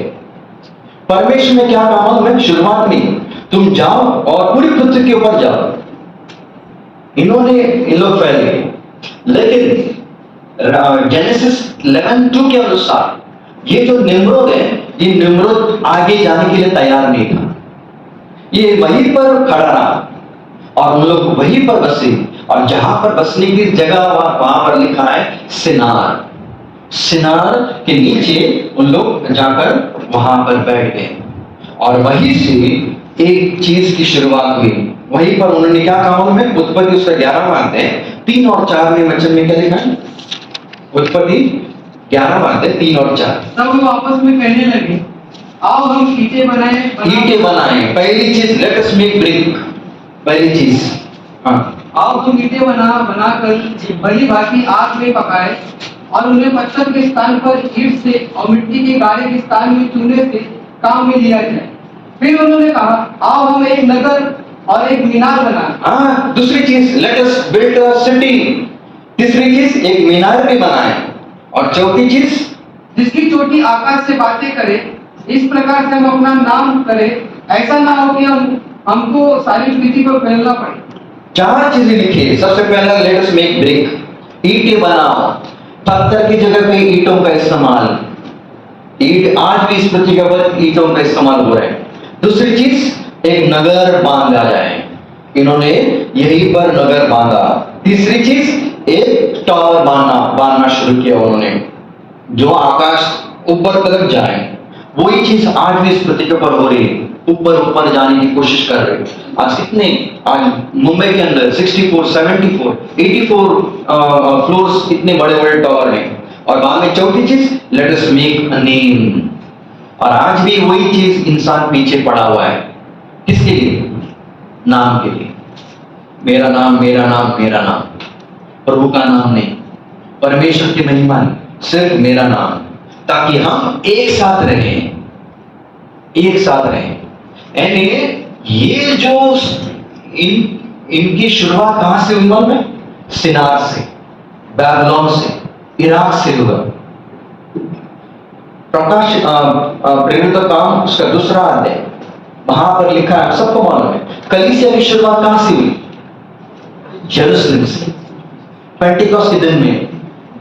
परमेश्वर ने क्या कहा मालूम? शुरुआत में तुम जाओ और पूरी पृथ्वी के ऊपर जाओ। इन लोग फैल गए। लेकिन जेनेसिस 11:2 के अनुसार ये जो निम्रोद है, ये निम्रोद आगे जाने के लिए तैयार नहीं था। ये वहीं पर खड़ा रहा और उन लोग वहीं पर बसे। और जहां पर बसने की जगह वहां पर लिखा है सिनार। सिनार के नीचे उन लोग जाकर वहां पर बैठ गए और वहीं से एक चीज की शुरुआत हुई। वहीं पर उन्होंने क्या कहा उनमें? उत्पत्ति उसका 11 मानते हैं 3 और 4 में वचन में क्या लिखा है? उत्पत्ति 11 मानते 3 और 4। तब वो आपस में कहने लगे, आओ हम ईंटें ईंटें बनाएं। पहली चीज लेट अस मेक ब्रिक, पहली चीज। हाँ, आओ हम ईंटें बनाकर भली भांति आग में पकाए और उन्हें पत्थर के स्थान पर ईंट से और मिट्टी के गारे के स्थान में चूने से काम में लिया जाए। फिर उन्होंने कहा, आओ हम एक नगर और एक मीनार बनाएं। हाँ, दूसरी चीज let us build a city. तीसरी चीज एक मीनार भी बनाएं। और चौथी चीज जिसकी चोटी आकाश से बातें करे, इस प्रकार से हम अपना नाम करें, ऐसा ना हो कि हमको सारी पृथ्वी पर फैलना पड़े। 4 चीजें लिखी है। सबसे पहला लेट अस मेक ब्रिक, ईंटें बनाओ। पत्थर की जगह पे ईंटों का इस्तेमाल। ईंट आज भी इस पृथ्वी के ऊपर ईंटों का इस्तेमाल हो रहा है। दूसरी चीज एक नगर बांधा जाए, इन्होंने यहीं पर नगर बांधा। तीसरी चीज एक टावर बांधना शुरू किया उन्होंने, जो आकाश ऊपर तक जाए। वही चीज आज भी इस पृथ्वी के ऊपर हो रही है, ऊपर जाने की कोशिश कर रहे हैं। आज मुंबई के अंदर 64, 74, 84 फ्लोर्स, इतने बड़े बड़े टावर हैं। और बाद में चौथी चीज let us make a name. और आज भी वही चीज इंसान पीछे पड़ा हुआ है। किसके लिए? नाम के लिए। मेरा नाम, मेरा नाम, मेरा नाम, प्रभु का नाम नहीं, परमेश्वर की महिमा नहीं, सिर्फ मेरा नाम, ताकि हम एक साथ रहें, एक साथ रहें। यानी ये जो इनकी शुरुआत कहां से हुई मालूम है? सिनार से, बैबलोन से, इराक से हुआ। प्रकाश प्रेरित काम उसका 2 अध्याय, वहां पर लिखा है, सबको मालूम है कलीसिया की शुरुआत कहां से हुई? जेरूसलम से। पेंटिकॉस्ट के दिन में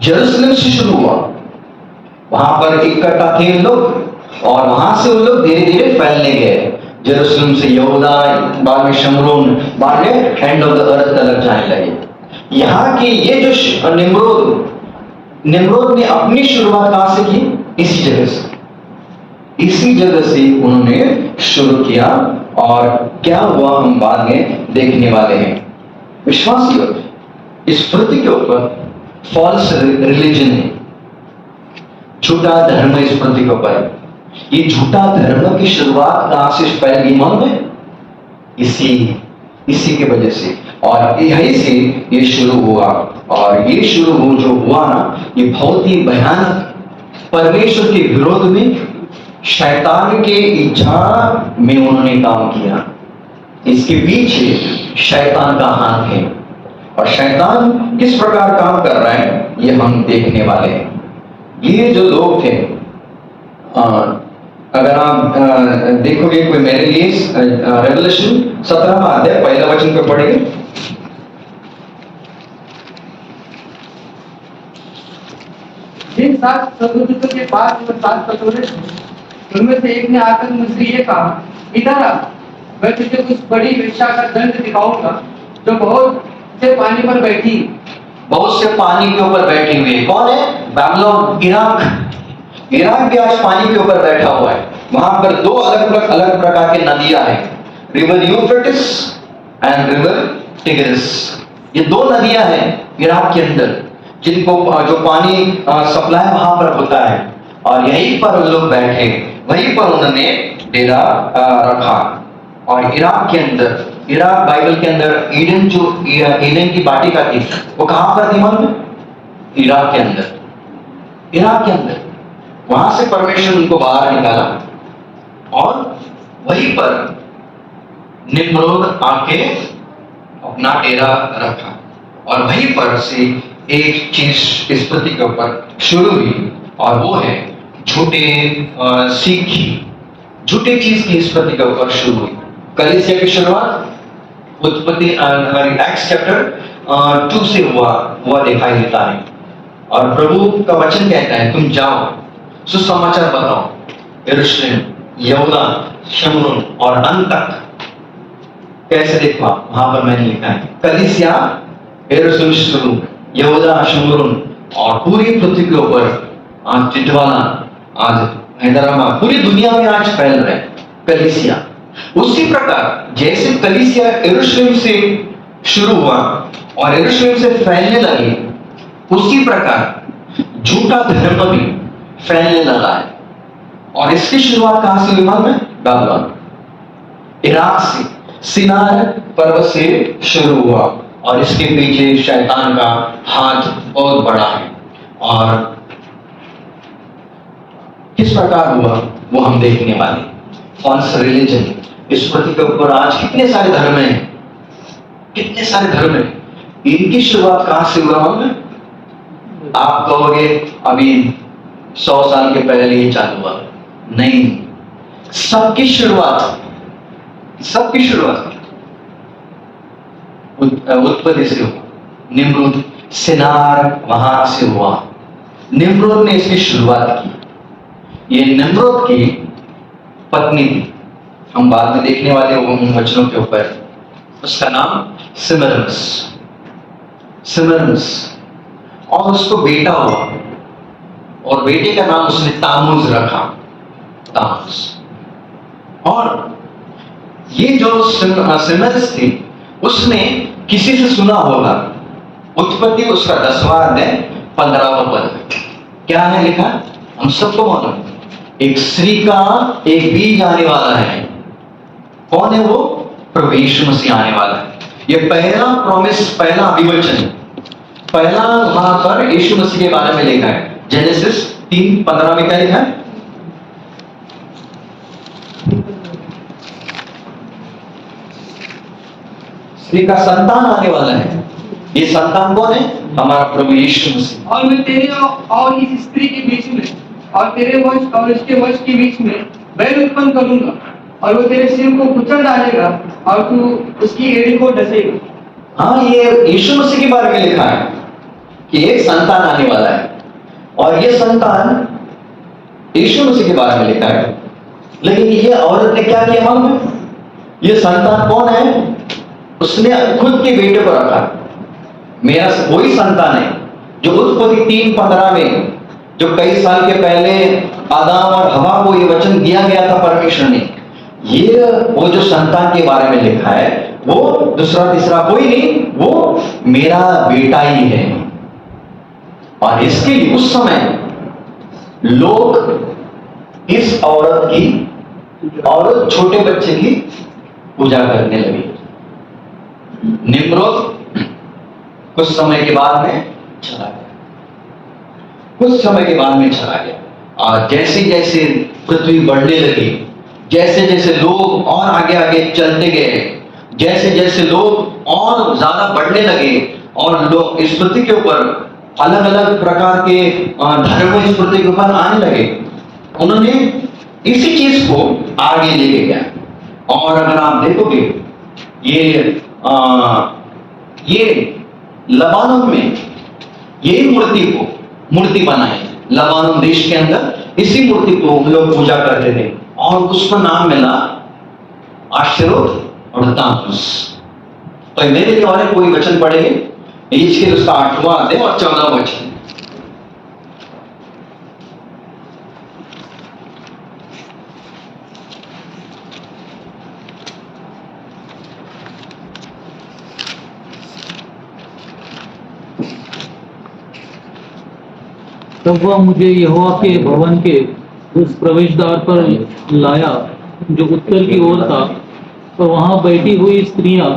जेरूसलम से शुरू हुआ। वहां पर इकट्ठा थे लोग और वहां से वो लोग धीरे धीरे फैलने गए। जेरूसलम से यहूदा, बाद में शमरून, बाद में एंड ऑफ द अर्थ तक जाने लगे। यहाँ की ये जो निम्रोद ने अपनी शुरुआत कहां से की? इसी जगह से। इसी जगह से उन्होंने शुरू किया और क्या हुआ हम बाद में देखने वाले हैं। विश्वासियों, इस पृथ्वी के ऊपर फॉल्स रिलीजन है, झूठा धर्म इस पृथ्वी के ऊपर। ये झूठा धर्म की शुरुआत कहां से फैल गई मालूम है? इसी के वजह से, और यही से ये शुरू हुआ। और ये शुरू जो हुआ ना, ये बहुत ही भयानक, परमेश्वर के विरोध में, शैतान के इच्छा में उन्होंने काम किया। इसके पीछे शैतान का हाथ है और शैतान किस प्रकार काम कर रहा है ये हम देखने वाले हैं। ये जो लोग थे, अगर आप देखोगे कोई मेरे लिए रेवलेशन 17 अध्याय पहला वचन पे पढ़ेंगे। जिन 7 स्वर्गदूतों के पास वो 7 कटोरे थे, उनमें से एक ने आकर मुझसे ये कहा, इधर आ, मैं तुझे कुछ बड़ी वेश्या का दंड दिखाऊंगा, जो बहुत से पानी पर बैठी। बहुत से पानी के ऊपर बैठी हुई है। कौन है? बैबलोन, इराक भी आज पानी के ऊपर बैठा हुआ है। वहां पर 2 अलग प्रकार की नदियां हैं, river Euphrates and river tigris. ये 2 नदियां हैं इराक के अंदर, जिनको जो पानी सप्लाई वहां पर होता है। और यहीं पर उन लोग बैठे, वहीं पर उन्होंने डेरा रखा। और इराक के अंदर, इराक बाइबल के अंदर ईडन, जो ईडन की वाटिका थी, वो कहां पर थी मालूम है? इराक के अंदर। इराक के अंदर वहां से परमेश्वर उनको बाहर निकाला और वहीं पर निम्रोद आके अपना डेरा रखा। और वहीं पर से एक चीज इस पृथ्वी के ऊपर शुरू हुई, और वो है झूठे सीखी, झूठे चीज की इस पृथ्वी के ऊपर शुरू हुई। कलीसिया की शुरुआत उत्पत्ति एक्ट्स चैप्टर 2 से हुआ दिखाई देता है। और प्रभु का वचन कहता है, तुम जाओ सुसमाचार बताओ यरूशलेम, यहूदा, शमरून और अंत तक। कैसे देखा? वहां पर मैंने लिखा है कलीसिया यरूशलेम शुरू, यहूदा, शमरून और पूरी पृथ्वी के ऊपर आज टिटवाला, आज हैदराबाद, पूरी दुनिया में आज फैल रहे हैं कलीसिया। उसी प्रकार जैसे कलीसिया यरूशलेम से शुरू हुआ और यरूशलेम से फैलने लगी, उसी प्रकार झूठा धर्म भी फैलने लगा है। और इसकी शुरुआत कहां से हुई मालूम है? बाबिलोन, इराक से, सिनार पर्वत से शुरू हुआ। और इसके पीछे शैतान का हाथ बहुत बड़ा है। और किस प्रकार हुआ वो हम देखने वाले। फॉल्स रिलीजन, इस पृथ्वी के ऊपर आज कितने सारे धर्म हैं, कितने सारे धर्म हैं। इनकी शुरुआत कहां से हुआ मालूम है? आप कहोगे अभी 100 साल के पहले ही चालू हुआ। नहीं, सबकी शुरुआत उत्पत्ति से हुआ। निम्रुद, सिनार, वहां से हुआ। निम्रुद ने इसकी शुरुआत की। ये निम्रुद की पत्नी थी, हम बाद में देखने वाले उन वचनों के ऊपर। उसका नाम सिमरनस, और उसको बेटा हुआ, और बेटे का नाम उसने तामुज रखा, तामुज। और ये जो सिमरनस थी, उसने किसी से सुना होगा। उत्पत्ति उसका 10वां अध्याय 15वां पद, क्या है लिखा? हम सबको मालूम, एक स्त्री का एक बीज आने वाला है। कौन है वो? प्रभु यीशु मसीह आने वाला है। ये पहला प्रॉमिस, पहला अभिवचन, पहला वहां पर यीशु मसीह के बारे में लिखा है। जेनेसिस 3:15 में क्या लिखा है? स्त्री का संतान आने वाला है। ये संतान कौन है? हमारा प्रभु यीशु मसीह। और मैं तेरे और इस स्त्री के बीच में और तेरे वंश और इसके वंश के बीच में बैल उत्पन्न करूंगा, और वो तेरे सिर को कुचल डालेगा और तू उसकी एड़ी को डसेगा। हाँ, ये यीशु मसीह के बारे में लिखा है कि एक संतान आने वाला है, और ये संतान यीशु मसीह के बारे में लिखा है। लेकिन ये औरत ने क्या किया मालूम है? ये संतान कौन है? उसने खुद के बेटे को रखा। मेरा वही संतान है जो उत्पत्ति 3:15 में, जो कई साल के पहले आदम और हवा को ये वचन दिया गया था परमेश्वर ने। ये वो जो संतान के बारे में लिखा है, वो दूसरा तीसरा कोई नहीं, वो मेरा बेटा ही है। और इसके लिए उस समय लोग इस औरत छोटे बच्चे की पूजा करने लगे। निम्रोद कुछ समय के बाद में चला गया। और जैसे जैसे पृथ्वी बढ़ने लगी, जैसे जैसे लोग और आगे आगे चलते गए, जैसे जैसे लोग और ज्यादा बढ़ने लगे, और लोग इस पृथ्वी के ऊपर अलग अलग प्रकार के धर्म इस पृथ्वी के ऊपर आने लगे, उन्होंने इसी चीज को आगे लेके गया। और अगर आप देखोगे, ये लबानोन में यही मूर्ति बनाई। लबानोन देश के अंदर इसी मूर्ति को हम लोग पूजा करते थे, और उसका नाम मिला आशेरोत और तामूस। तो मेरे लिए और कोई वचन पढ़ेंगे, इसके उसका 8वां अध्याय और 14वां वचन। तब वह मुझे यहोवा के भवन के उस प्रवेश द्वार पर लाया जो उत्तर की ओर था, तो वहां बैठी हुई स्त्रियां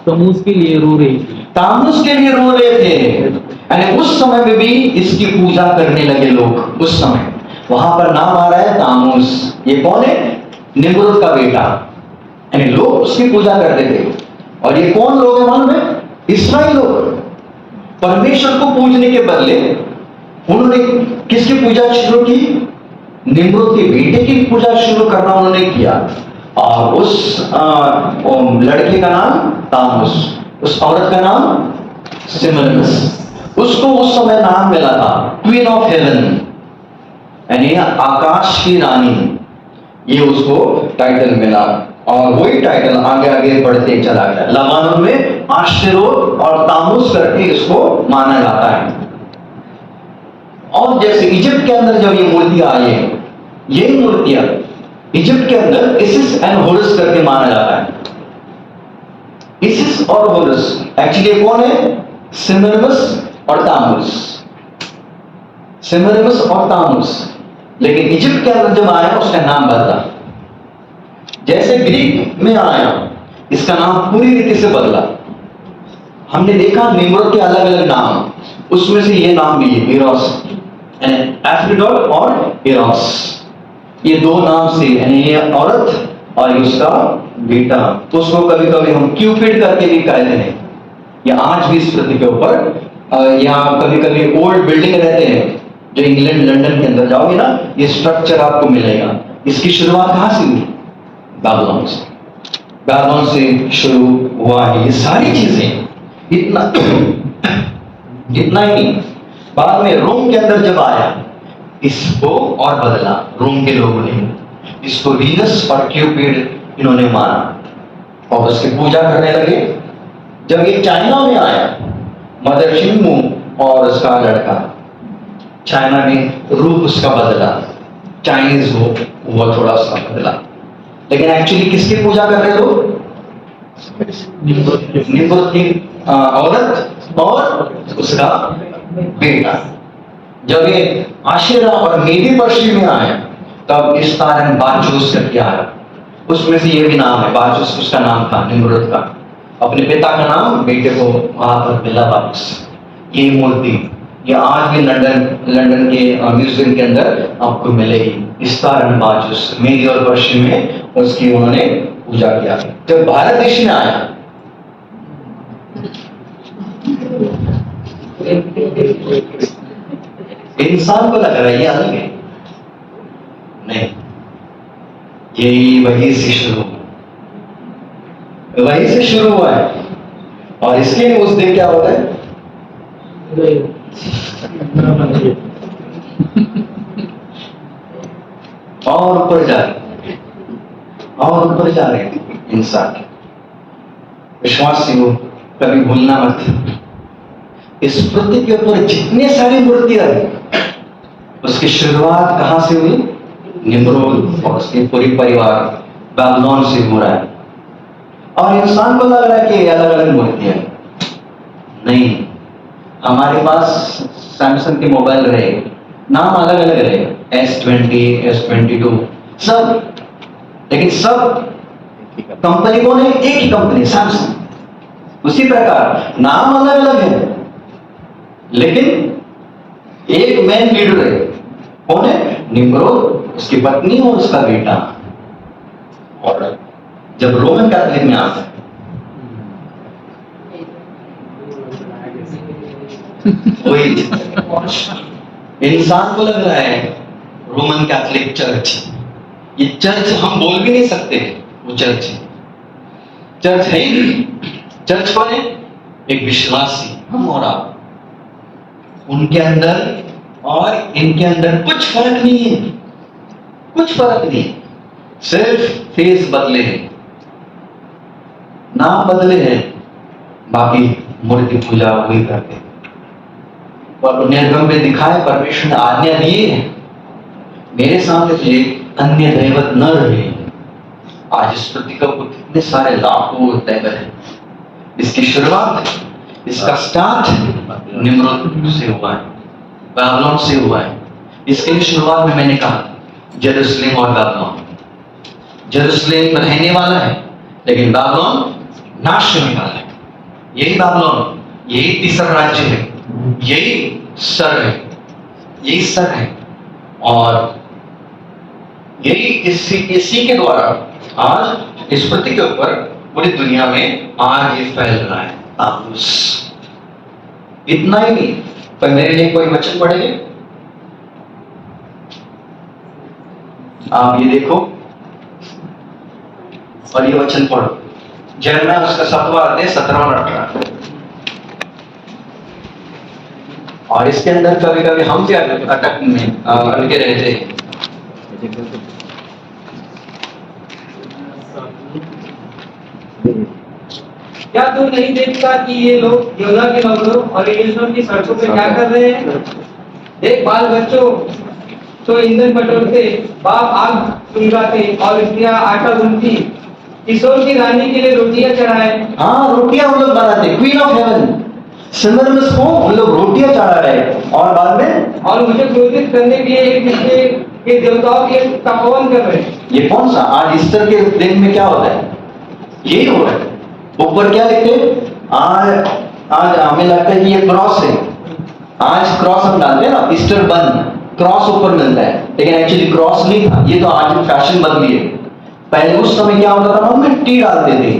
तमूज के लिए रो रही थी। तामूस के लिए रो रहे थे। यानी उस समय में भी इसकी पूजा करने लगे लोग। उस समय वहां पर नाम आ रहा है तामूस। ये कौन है? निम्रोद का बेटा। यानी लोग उसकी पूजा करते थे। और ये कौन लोग है मालूम है? इस्राएल लोग। परमेश्वर को पूजने के बदले उन्होंने किसकी पूजा शुरू की? निम्रोद के बेटे की पूजा शुरू करना उन्होंने किया। और उस लड़के का नाम तामूस, उस औरत का नाम सिमरनस। उसको उस समय नाम मिला था क्वीन ऑफ हेवन, यानी आकाश की रानी। ये उसको टाइटल मिला, और वही टाइटल आगे आगे बढ़ते चला गया। लबानोन में आशेरोत और तामूस करके इसको माना जाता है। और जैसे इजिप्ट के अंदर जब ये मूर्तियां आई है, यही मूर्तियां इजिप्ट के अंदर इसिस एंड होरस करके माना जाता है। इसिस और होरस एक्चुअली कौन है? सेमिरामिस और तामुस। सेमिरामिस और तामुस, लेकिन इजिप्ट के अंदर जब आया उसका नाम बदला। जैसे ग्रीक में आया, इसका नाम पूरी रीति से बदला। हमने देखा निम्रोद के अलग अलग नाम, उसमें से ये नाम भी है इरोस, एफ्रोडाइट और इरोस, ये दो नाम से, यानी ये औरत और उसका बेटा। तो उसको कभी कभी हम क्यूपिड करके भी कहते हैं। या आज भी इस पृथ्वी के ऊपर यहाँ कभी कभी ओल्ड बिल्डिंग रहते हैं, जो इंग्लैंड लंदन के अंदर जाओगे ना, ये स्ट्रक्चर आपको मिलेगा। इसकी शुरुआत कहां से हुई? बाबुलोन से। बाबुलोन से शुरू हुआ है ये सारी चीजें। इतना ही नहीं, बाद में रोम के अंदर जब आया, इसको और बदला रोम के लोगों ने। इसको वीनस और क्यूपिड इन्होंने माना और उसकी पूजा करने लगे। जब ये चाइना में आया, मदर शिंगमू और उसका लड़का, चाइना में रूप उसका बदला, चाइनीज वो थोड़ा सा बदला। लेकिन एक्चुअली किसकी पूजा कर रहे लोग? निम्रोद की औरत और उसका बेटा। जब ये आशिरा और मेदी पर्शी में आया, तब इस कारण बाचूस करके आया। उसमें से ये भी नाम है, बाचूस उसका नाम था निम्रोद का। अपने पिता का नाम बेटे को वहां पर मिला वापस। ये मूर्ति ये आज भी लंदन के म्यूजियम के अंदर आपको मिलेगी। इस कारण बाचूस मेदी और पर्शी में उसकी उन्होंने पूजा किया। जब भारत देश में आया, इंसान को लग रहा है ये अलग है, नहीं, यही वही से शुरू हुआ है। और इसके लिए उस दिन क्या होता है? और ऊपर जा रहे हैं इंसान। विश्वासी हो, कभी भूलना मत, इस पृथ्वी के ऊपर जितने सारी मूर्तियां हैं, उसकी शुरुआत कहां से हुई? निम्रोद और उसके पूरी परिवार बाबुलोन से हो रहा है। और इंसान को लग रहा है कि अलग अलग मूर्तियां, नहीं, हमारे पास सैमसंग के मोबाइल रहे, नाम अलग अलग रहे, S20, S22 सब, लेकिन सब कंपनी कौन है? एक ही कंपनी, सैमसंग। उसी प्रकार नाम अलग अलग है, लेकिन एक मेन लीडर है। कौन है? निम्रोद, उसकी पत्नी और उसका बेटा। और जब रोमन कैथोलिक में आता है, वही इंसान को लग रहा है रोमन कैथोलिक चर्च, ये चर्च हम बोल भी नहीं सकते, वो चर्च है। चर्च है ही नहीं। चर्च कौन है? एक विश्वासी, हम और आप। उनके अंदर और इनके अंदर कुछ फर्क नहीं है, कुछ फर्क नहीं, सिर्फ फेस बदले हैं, नाम बदले हैं, बाकी मूर्ति पूजा वही करते हैं। और निर्गम में दिखाए, परमेश्वर ने आज्ञा दी है, मेरे सामने तुझे अन्य दैवत न रहे। आज इस पृथ्वी का कितने सारे लाखों दैवत हैं। इसकी शुरुआत, इसका स्टार्ट निम्रोद से हुआ है, बाबुलोन से हुआ है। इसके लिए शुरुआत में मैंने कहा जेरूशलेम और बाबुलोन। जेरूशलेम रहने वाला है, लेकिन बाबुलोन नाश होने वाला है। यही बाबुलोन, यही तीसरा राज्य है, यही सर है, यही सर है। और यही इसी के द्वारा आज इस पृथ्वी के ऊपर पूरी दुनिया में आज ये फैल रहा है। तामूस। इतना ही नहीं, पर मेरे लिए कोई वचन पढ़ेंगे? आप ये देखो और ये वचन पढ़ो, यिर्मयाह उसका 7वां अध्याय 17 और 18। और इसके अंदर कभी कभी हम भी अटके रहते हैं। क्या तू नहीं देखता कि ये लोग यहूदा के नगरों और यरूशलेम की सड़कों पे क्या कर रहे हैं? देख बाल बच्चों तो ईंधन बटोरते, बाप आग सुलगाते और स्त्रियां आटा गूंथती, किशोर की रानी के लिए रोटियां चढ़ाए। हाँ, रोटियां हम लोग बनाते, क्वीन ऑफ हेवन सिमरमिस को हम लोग रोटियां चढ़ा रहे, और बाद में और मुझे क्रोधित करने के लिए एक दूसरे के देवताओं के तपोवन कर रहे हैं। ये कौन सा आज ईस्टर के दिन में क्या होता है? यही हो रहा है। ऊपर क्या लिखते? आज आज हमें लगता है कि ये क्रॉस है, आज क्रॉस हम डालते हैं ना, ईस्टर बन क्रॉस ऊपर मिलता है, लेकिन एक्चुअली क्रॉस नहीं था, ये तो आज फैशन बदली है। पहले उस समय क्या होता था, हम टी डालते थे,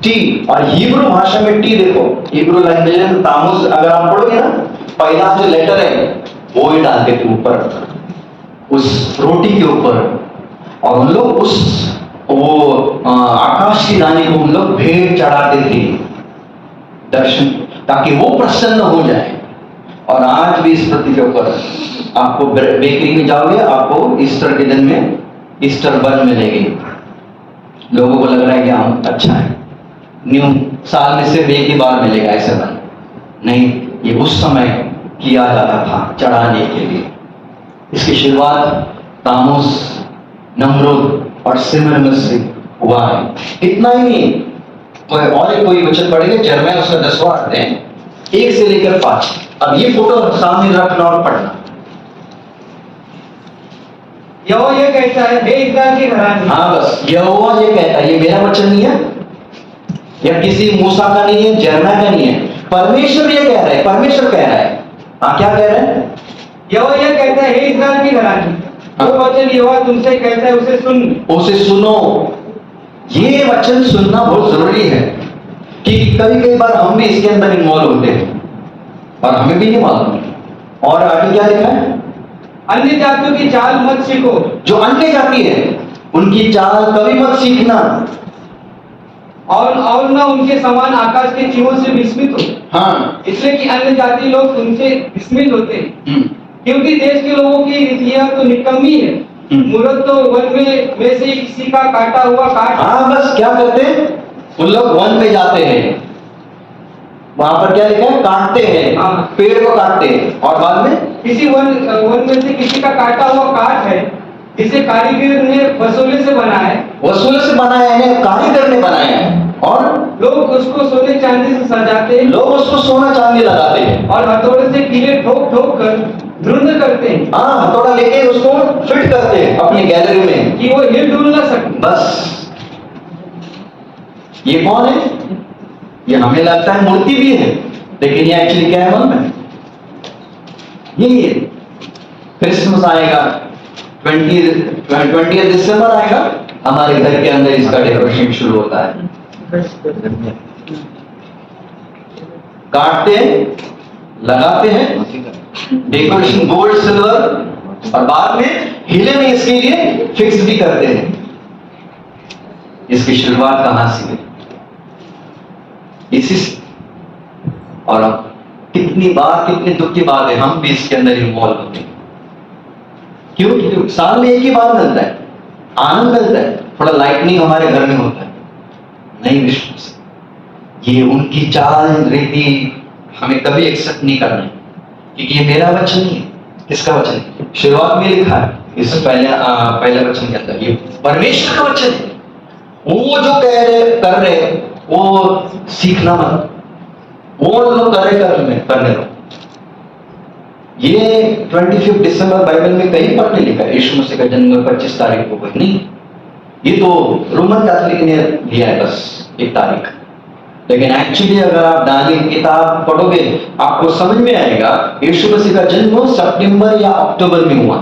टी, और हिब्रू भाषा में टी देखो, हिब्रू लैंग्वेज में तामुस अगर आप पढ़ोगे ना, पहला जो लेटर है वो ही डालते थे ऊपर उस रोटी के ऊपर, और हम लोग उस वो आकाश की रानी को हम लोग भेंट चढ़ाते थे दर्शन, ताकि वो प्रसन्न हो जाए। और आज भी इस प्रति के ऊपर आपको बेकरी में जाओगे, आपको ईस्टर के दिन में ईस्टर बन मिलेगी। लोगों को लग रहा है कि हम अच्छा है, न्यू साल में सिर्फ एक ही बार मिलेगा ऐसे बन, नहीं, ये उस समय किया जाता था चढ़ाने के लिए। इसकी शुरुआत तामुस, नमरूद और सिमरमिस से हुआ है। इतना ही नहीं, कोई वचन पढ़ेंगे, यिर्मयाह उसका 10वां अध्याय 1 से लेकर 5। अब ये फोटो सामने रखना और पढ़ना। यहोवा ये कहता है, हे इस्राएल की घराने। हाँ बस, यहोवा ये कहता है, ये मेरा वचन नहीं है, या किसी मूसा का नहीं है, यिर्मयाह का नहीं है, परमेश्वर ये कह रहा है, परमेश्वर कह रहा है। हाँ, क्या कह रहा है? यहोवा ये कहता है, हे इस्राएल की घराने, जो वचन यहोवा तुमसे कहता है उसे सुन। उसे सुनो। ये वचन सुनना बहुत जरूरी है, कि कई बार हम भी इसके अंदर इन्वॉल्व होते हैं और हमें भी नहीं मालूम। और आगे क्या लिखा है? अन्य जातियों की चाल मत सीखो। जो अन्य जाति है उनकी चाल कभी मत सीखना, और ना उनके समान आकाश के चीहों से विस्मित हो। हाँ, इसलिए कि अन्य जाति लोग तुमसे विस्मित होते हैं, क्योंकि देश के लोगों की रीतियां तो निकम्मी है। मूर्त तो वन में से किसी का काटा हुआ काट। हाँ बस, क्या करते हैं उन लोग? वन में जाते हैं, वहां पर क्या लिखा है? काटते हैं, हाँ। पेड़ को काटते हैं, और बाद में किसी वन में से किसी का काटा हुआ काट है, जिसे कारीगर ने वसूले से बनाया है। वसूल से बनाया है, कारीगर ने बनाया है, और लोग उसको सोने चांदी से सजाते हैं, लोग उसको सोना चांदी लगाते हैं, और हथौड़े से कीले ठोक ठोक कर ढूंढ करते हैं। हाँ, हथौड़ा लेके उसको फिट करते हैं अपनी गैलरी में, कि वो हिल डुल ना सके। बस। ये कौन है? ये हमें लगता है मूर्ति भी है, लेकिन ये एक्चुअली क्या है मन में? यही है। क्रिसमस आएगा, 20 दिसंबर आएगा, हमारे घर के अंदर इसका डेकोरेशन शुरू होता है। काटते हैं, लगाते हैं डेकोरेशन गोल्ड सिल्वर, और बाद में हिले में इसके लिए फिक्स भी करते हैं। इसकी शुरुआत कहां से हुई? इसी से। और अब कितनी बार, कितनी दुख की बात है, हम भी इसके अंदर इन्वॉल्व होते हैं। क्यों? साल में एक ही बार मिलता है, आनंद मिलता है, थोड़ा लाइटनिंग हमारे घर में होता है। नहीं विश्वास, ये उनकी चाल रीति हमें कभी एक्सेप्ट नहीं करना है, क्योंकि ये मेरा वचन नहीं है। किसका वचन है? शुरुआत में लिखा है इस पहले वचन के अंदर, ये परमेश्वर का वचन है। वो जो कर रहे वो सीखना मत, वो लोग करने दो। ये 25 दिसंबर बाइबल में कहीं पर नहीं लिखा है यीशु मसीह का जन्म 25 तारीख को, कोई नहीं। ये तो रोमन कैथोलिक ने लिया है बस एक तारीख। लेकिन एक्चुअली अगर आप डालिंग किताब पढ़ोगे आपको समझ में आएगा यीशु मसीह का जन्म सितंबर या अक्टूबर में हुआ।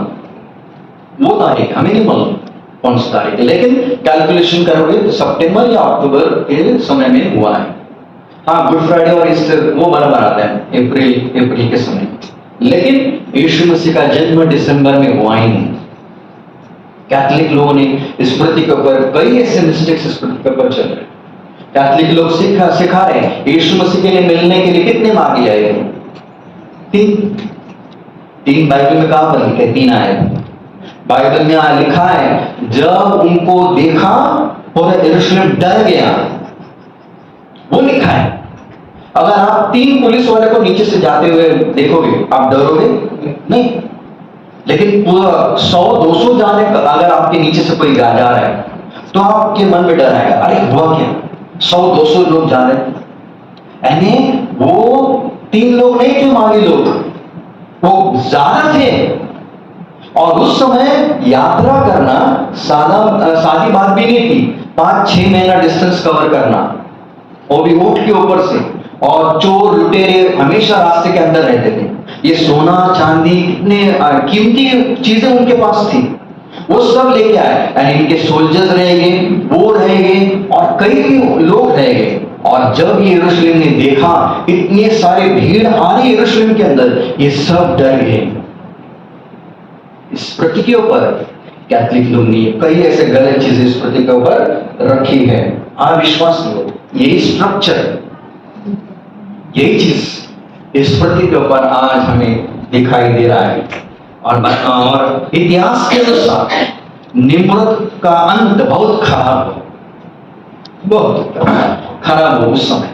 वो तारीख हमें नहीं मालूम कौन सी तारीख है, लेकिन कैलकुलेशन करोगे तो सितंबर या अक्टूबर के समय में हुआ है। हाँ, गुड फ्राइडे और ईस्टर वो बराबर आता है अप्रैल के समय, लेकिन यीशु मसीह का जन्म दिसंबर में हुआ ही नहीं। कैथोलिक लोगों ने इस प्रतीक के ऊपर कई ऐसे मिस्टेक्स इस प्रतीक के ऊपर चल रहे हैं। कैथोलिक लोग सिखा रहे हैं यीशु मसीह के लिए मिलने के लिए कितने मांगे जाएंगे? 3 बाइबल में कहां पर लिखे? 3 आए बाइबल में लिखा है, जब उनको देखा पूरा यरूशलेम डर गया, वो लिखा है। अगर आप 3 पुलिस वाले को नीचे से जाते हुए देखोगे, आप डरोगे नहीं। लेकिन पूरा 100-200 जाने का अगर आपके नीचे से कोई जा रहा है तो आपके मन में डर आएगा, अरे हुआ क्या, 100-200 लोग जा रहे हैं। यानी वो 3 लोग नहीं थे, माली लोग, वो ज्यादा थे। और उस समय यात्रा करना सादी बात भी नहीं थी, 5-6 महीना डिस्टेंस कवर करना, वो भी ऊंट के ऊपर से। और चोर लुटेरे हमेशा रास्ते के अंदर रहते थे। ये सोना चांदी कितने कीमती चीजें उनके पास थी, वो सब लेके आए। यानी इनके सोल्जर्स रहेंगे, वो रहेंगे और कई लोग रहेंगे। और जब ये यरूशलेम ने देखा इतने सारे भीड़ आ रही यरूशलेम के अंदर, ये सब डर गए। इस प्रतीक के ऊपर कैथलिक लोग ने कई ऐसे गलत चीजें इस प्रतीक के ऊपर रखी है। विश्वास लोग, यही स्ट्रक्चर, यही चीज इस प्रतीक के ऊपर आज हमें दिखाई दे रहा है। और इतिहास के अनुसार निम्रत का अंत बहुत खराब हो, बहुत खराब हो। उस समय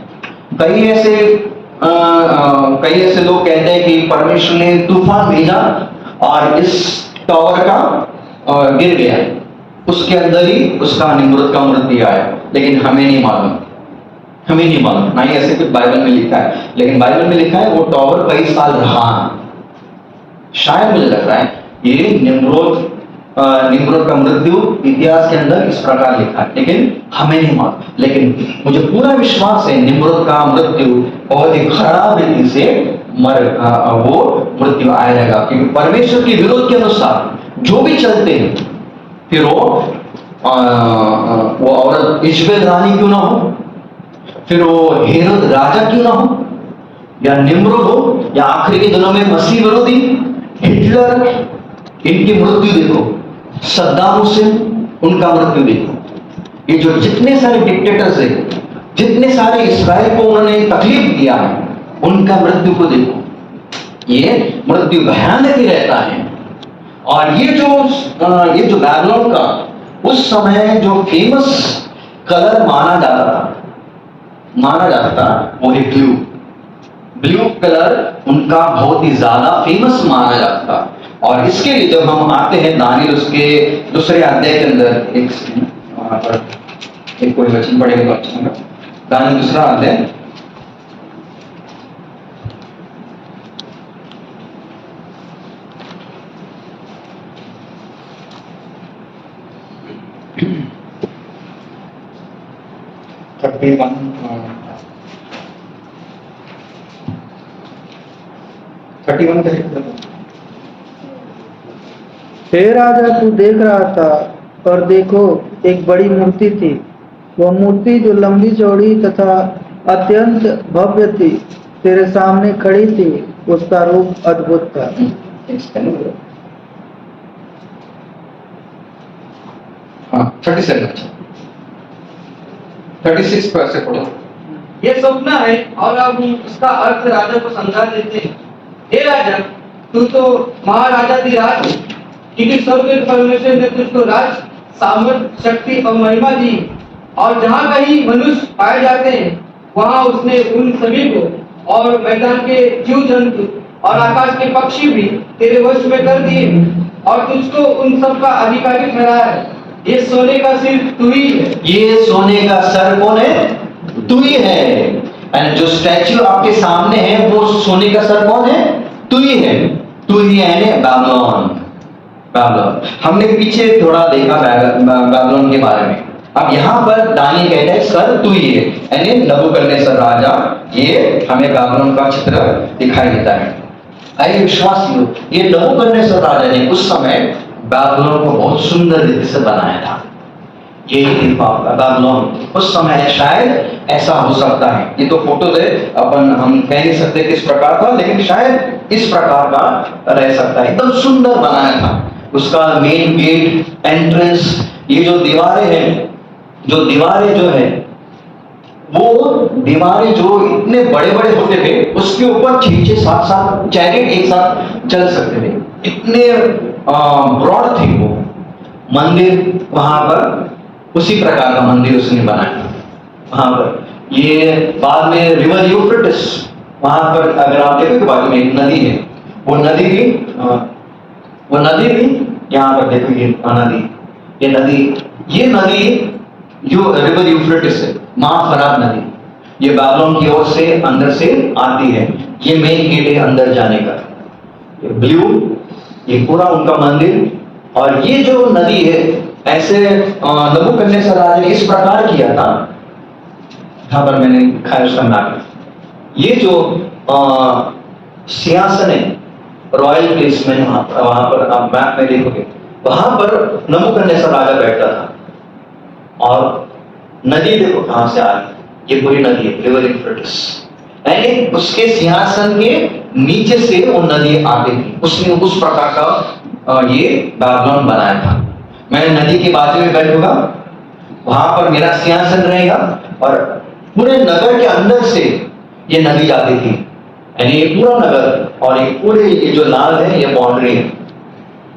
कई ऐसे लोग कहते हैं कि परमेश्वर ने तूफान भेजा और इस टावर का गिर गया, उसके अंदर ही उसका निम्रत का मृत्यु आया। लेकिन हमें नहीं मालूम, ना ही ऐसे कुछ बाइबल में लिखा है। लेकिन बाइबल में लिखा है वो टावर कई साल रहा। शायद मुझे लग रहा है ये निम्रत का मृत्यु इतिहास के अंदर इस प्रकार लिखा है, लेकिन हमें नहीं मालूम। लेकिन मुझे पूरा विश्वास है निम्रत का मृत्यु बहुत ही खराब रीति से वो मृत्यु आएगा। क्योंकि परमेश्वर के विरोध के अनुसार जो भी चलते हैं, फिर वो औरत इजबेल रानी क्यों ना हो, फिर वो हेरोद राजा क्यों ना हो, या निम्रत हो, या आखिरी के दिनों में मसीह विरोधी हिटलर, इनकी मृत्यु देखो, सद्दाम हुसैन, उनका मृत्यु देखो। ये जो जितने सारे डिक्टेटर्स है, जितने सारे इस्राएल को उन्होंने तकलीफ दिया है, उनका मृत्यु को देखो। ये मृत्यु भयानक ही रहता है। और ये जो बैबलोन का उस समय जो फेमस कलर माना जाता था वो है ब्लू कलर, उनका बहुत ही ज्यादा फेमस माना जाता था। और इसके लिए जब हम आते हैं दानियल उसके दूसरे अध्याय के अंदर, एक कोई वचन पढ़ेगा तो अच्छा होगा। दानियल दूसरा अध्याय, हे राजा, तू देख रहा था और देखो एक बड़ी मूर्ति थी। वह मूर्ति जो लंबी चौड़ी तथा अत्यंत भव्य थी, तेरे सामने खड़ी थी। उसका रूप अद्भुत था। 36 पर से पढ़ो। ये स्वप्न है और अब उसका अर्थ राजा को समझा देते हैं। हे राजा, तू तो महाराजाधिराज है, क्योंकि स्वर्ग के परमेश्वर ने तुझको राज, सामर्थ, शक्ति और महिमा दी। और जहाँ कहीं मनुष्य पाए जाते हैं, वहाँ उसने उन सभी को, और मैदान के जीव जंतु और आकाश के पक्षी भी तेरे वश में कर दिए, और तुझको उन सब का अधिकारी ठहराया है। ये सोने का सिर तू ही है। ये सोने का सर कौन है? तू ही है। एंड जो स्टैच्यू आपके सामने है वो सोने का सर कौन है? तू ही है। तू ही है बाबलोन। हमने पीछे थोड़ा देखा बाबलोन के बारे में। अब यहाँ पर दानियल कहता है सर तू ही है, यानी नबूकदनेस्सर राजा, ये हमें बाबलोन का चित्र दिखाई देता है। आइए विश्वासियों, ये नबूकदनेस्सर राजा ने उस समय बाबलोन को बहुत सुंदर रीति से बनाया था। यही बाबलोन उस समय शायद ऐसा हो सकता है। ये तो फोटो है, हम कह नहीं सकते किस प्रकार का, लेकिन शायद इस प्रकार का रह सकता है। एकदम सुंदर बनाया था। उसका मेन गेट, एंट्रेंस, ये जो दीवारें जो है वो दीवारें जो इतने बड़े बड़े होते थे, उसके ऊपर 6-7 चैरियट एक साथ चल सकते थे। इतने ब्रॉड थे वो। मंदिर वहां पर उसी प्रकार का मंदिर उसने बनाया वहां पर। ये बाद में रिवर यूफ्रेटिस, वहां पर अगर आप देखो कि बाजू में एक नदी है, वो नदी भी यहाँ पर देखो, ये नदी जो रिवर यूफ्रेटिस है, महाफरात नदी, ये बाबलोन की ओर से अंदर से आती है। ये मेन गेट है अंदर जाने का, ये ब्लू, ये पूरा उनका मंदिर। और ये जो नदी है, ऐसे नबूकदनेस्सर राजा ने इस प्रकार किया था, यहां पर मैंने लिखा है उसका मैप। ये जो सिंहासन है, रॉयल प्लेस में, वहां पर आप मैप में देखोगे, वहां पर नबूकदनेस्सर राजा बैठता था। और नदी देखो कहां से आ रही, ये पूरी नदी है, रिवर यूफ्रेटिस, यानी उसके सिंहासन के नीचे से वो नदी आती थी। उसने उस प्रकार का ये बाबलोन बनाया था। मैं नदी के बाजू में बैठूंगा, वहां पर मेरा सिंहासन रहेगा, और पूरे नगर के अंदर से ये नदी जाती थी, यानी ये पूरा नगर, और ये पूरे ये जो लाल है, ये बाउंड्री है,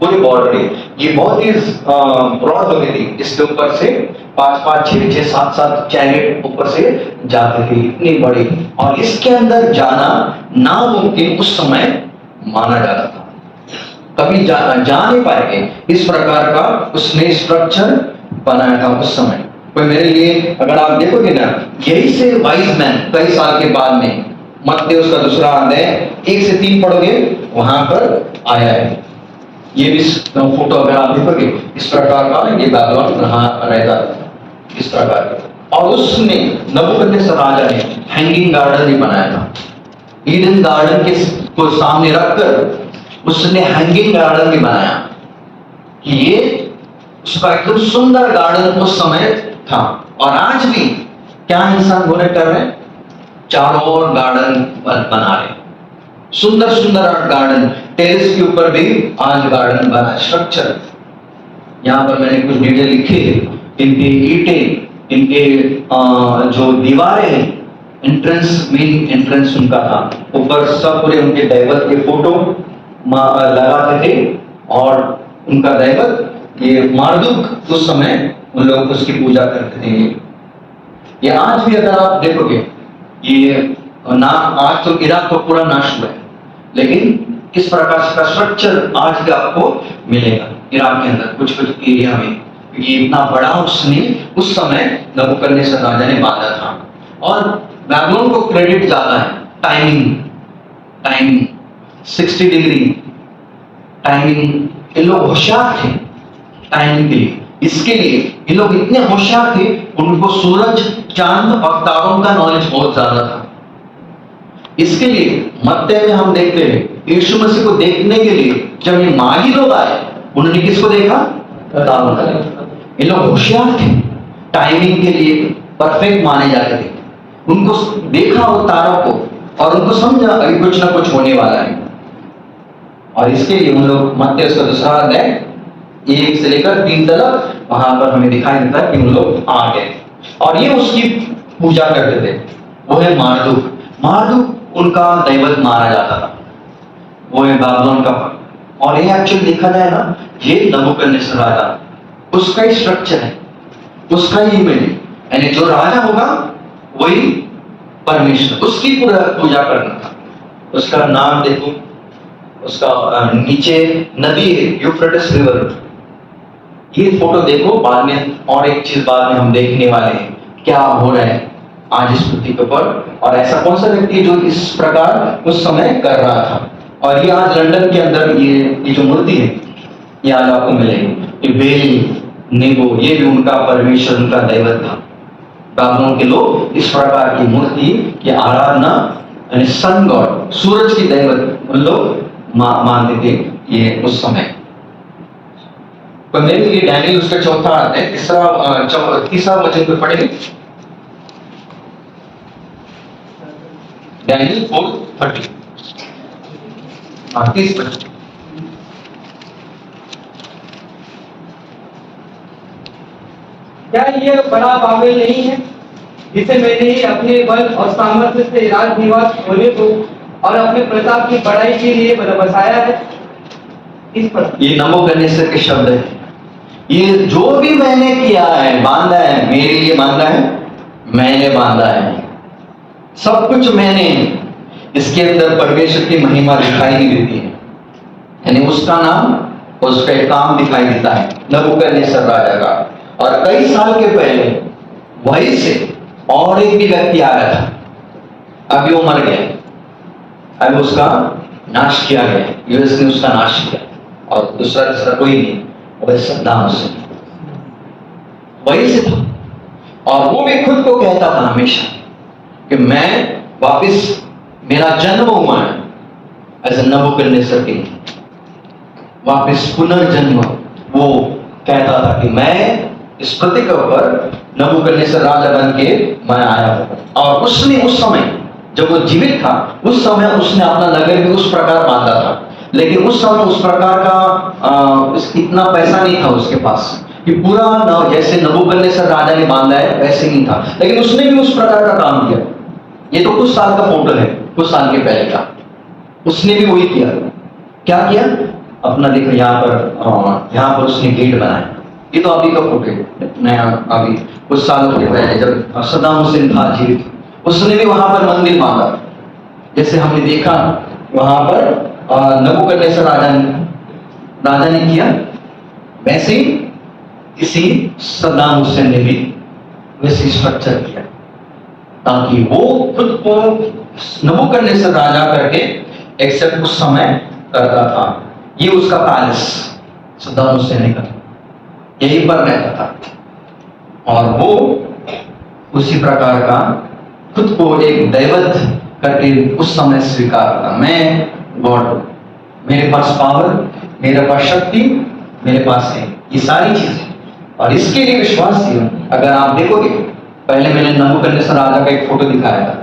पूरी बाउंड्री, ये बहुत ही ब्रॉड हो गई थी। इसके ऊपर से 5-5, 6-6, 7-7 चैरियट ऊपर से जाती थी, इतनी बड़ी। और इसके अंदर जाना नामुमकिन उस समय माना जाता था, कभी जा नहीं पाएंगे। इस प्रकार का उसने स्ट्रक्चर बनाया था उस समय। कोई मेरे लिए अगर आप देखोगे ना, यही से वाइज मैन कई साल के बाद में, मत्ती उसका दूसरा अध्याय 1 से 3 पढ़ोगे, वहां पर आया है। ये भी फोटो अगर आप देखोगे, इस प्रकार का ये बाबलोन रहा रहता था, इस प्रकार का। और उसने नबूकदनेस्सर राजा ने हैंगिंग गार्डन भी बनाया था। ईडन गार्डन के को सामने रखकर उसने हैंगिंग गार्डन भी बनाया, कि ये उसका एकदम सुंदर गार्डन उस समय था। और आज भी क्या इंसान गोरे कर रहे हैं, चारों ओर गार्डन बना रहे, सुंदर सुंदर गार्डन, टेरेस के ऊपर भी आज गार्डन बना, स्ट्रक्चर। यहाँ पर मैंने कुछ डिटेल लिखी है, इनके ईंटें, इनके जो दीवारें हैं, मेन एंट्रेंस उनका था, ऊपर सब पूरे उनके दैवत के फोटो लगाते थे। और उनका दैवत ये मार्दुक, उस समय उन लोग उसकी पूजा करते थे। ये आज भी अगर आप देखोगे, ये ना आज तो इराक तो पूरा नाश हुआ है, लेकिन इस प्रकार का स्ट्रक्चर आज भी आपको मिलेगा इराक के अंदर कुछ कुछ एरिया में। ये इतना बड़ा उसने उस समय नबूकदनेस्सर राजा ने बांधा था। और बाबलोन को क्रेडिट जाता है टाइमिंग 60 डिग्री टाइमिंग। ये लोग होशियार थे टाइमिंग के लिए, इसके लिए ये लोग इतने होशियार थे, उनको सूरज, चांद और तारों का नॉलेज बहुत ज्यादा था। इसके लिए मत्ती में हम देखते हैं, यीशु मसीह को देखने के लिए जब ये मागी लोग आए, उन्होंने किसको देखा? तारों को देखा। ये लोग होशियार थे, टाइमिंग के लिए परफेक्ट माने जाते थे। उनको देखा वो तारों को, और उनको समझा अभी कुछ ना कुछ होने वाला है। और इसके लिए उन लोग मत्ती उसका दूसरा अध्याय 1 से लेकर 3 तक वहां पर हमें दिखाई देता है कि उन लोग आ गए और ये उसकी पूजा करते थे। वो है मार्दुक उनका दैवत माना जाता था, वो है बाबलोन का। और ये एक्चुअली देखा जाए ना, ये नबूकदनेस्सर राजा, उसका ही स्ट्रक्चर है, उसका ही इमेज है, यानी जो राजा होगा वही परमेश्वर, उसकी पूरा पूजा करना था। उसका नाम देखो, उसका नीचे नदी है यूफ्रेटिस रिवर। ये फोटो देखो, बाद में और एक चीज बाद में हम देखने वाले हैं क्या हो रहा है आज इस पृथ्वी के ऊपर, और ऐसा कौन सा व्यक्ति जो इस प्रकार उस समय कर रहा था। और ये आज लंदन के अंदर ये जो मूर्ति है, ये आज आपको मिलेगी। ये बेल नेबो, ये भी उनका परमेश्वर, उनका दैवत था। बाबलोन के लोग इस प्रकार की मूर्ति की आराधना, यानी सन गॉड, सूरज की दैवत उन लोग मानते थे ये उस समय। पर मेरे लिए डैनियल उसका चौथा है, तीसरा वचन को पढ़ेंगे, डैनियल 4:30, 30 वचन। क्या ये बड़ा बाबेल नहीं है, जिसे मैंने ही अपने बल और सामर्थ्य से राज निवास होने को और अपने प्रताप की बड़ाई के लिए बसाया है? इस पर ये नबूकदनेस्सर के शब्द है। ये जो भी मैंने किया है, बांधा है, मेरे लिए बांधा है, मैंने बांधा है, सब कुछ मैंने। इसके अंदर परमेश्वर की महिमा दिखाई नहीं देती है, यानी उसका नाम, उसका एक काम दिखाई देता है नबूकदनेस्सर राजा का। और कई साल के पहले वहीं से और एक भी व्यक्ति आ गया था, अभी वो मर गया, अभी उसका नाश किया गया, यूएस ने उसका नाश किया, और दूसरा कोई नहीं, वह सद्दाम हुसैन वहीं से था। और वो भी खुद को कहता था हमेशा कि मैं वापस, मेरा जन्म हुआ है एज नबूकदनेस्सर के, वापस पुनर्जन्म। वो कहता था कि मैं इस पृथ्वी के ऊपर नबूकदनेस्सर राजा बन के मैं आया हूं। और उसने उस समय जब वो जीवित था, उस समय उसने अपना नगर भी उस प्रकार बांधा था, लेकिन उस समय उस प्रकार का इतना पैसा नहीं था उसके पास कि पूरा जैसे नबूकदनेस्सर राजा ने बांधा है वैसे नहीं था, लेकिन उसने भी उस प्रकार का काम किया। ये तो कुछ साल का फोटो है, कुछ साल के पहले का, उसने भी वही किया। क्या किया? अपना देखो यहाँ पर उसने गेट बनाया। ये तो अभी का फोटो है, नया, अभी कुछ सालों के पहले जब सद्दाम हुसैन था जीवित, उसने भी वहां पर मंदिर बांधा, जैसे हमने देखा वहां पर नबूकदनेस्सर राजा ने किया, वैसे ही किसी सद्दाम हुसैन ने भी वैसे स्ट्रक्चर किया, ताकि वो खुद को नबूकदनेस्सर राजा करके एक्सेप्ट उस समय करता था। ये उसका पैलेस सद्दाम हुसैन का, यहीं पर रहता था, और वो उसी प्रकार का खुद को एक दैवत करके उस समय स्वीकार करता। मैं गॉड, मेरे पास पावर, मेरे पास शक्ति, मेरे पास है ये सारी चीजें। और इसके लिए विश्वास दिया। अगर आप देखोगे, पहले मैंने नबूकदनेस्सर राजा का एक फोटो दिखाया था,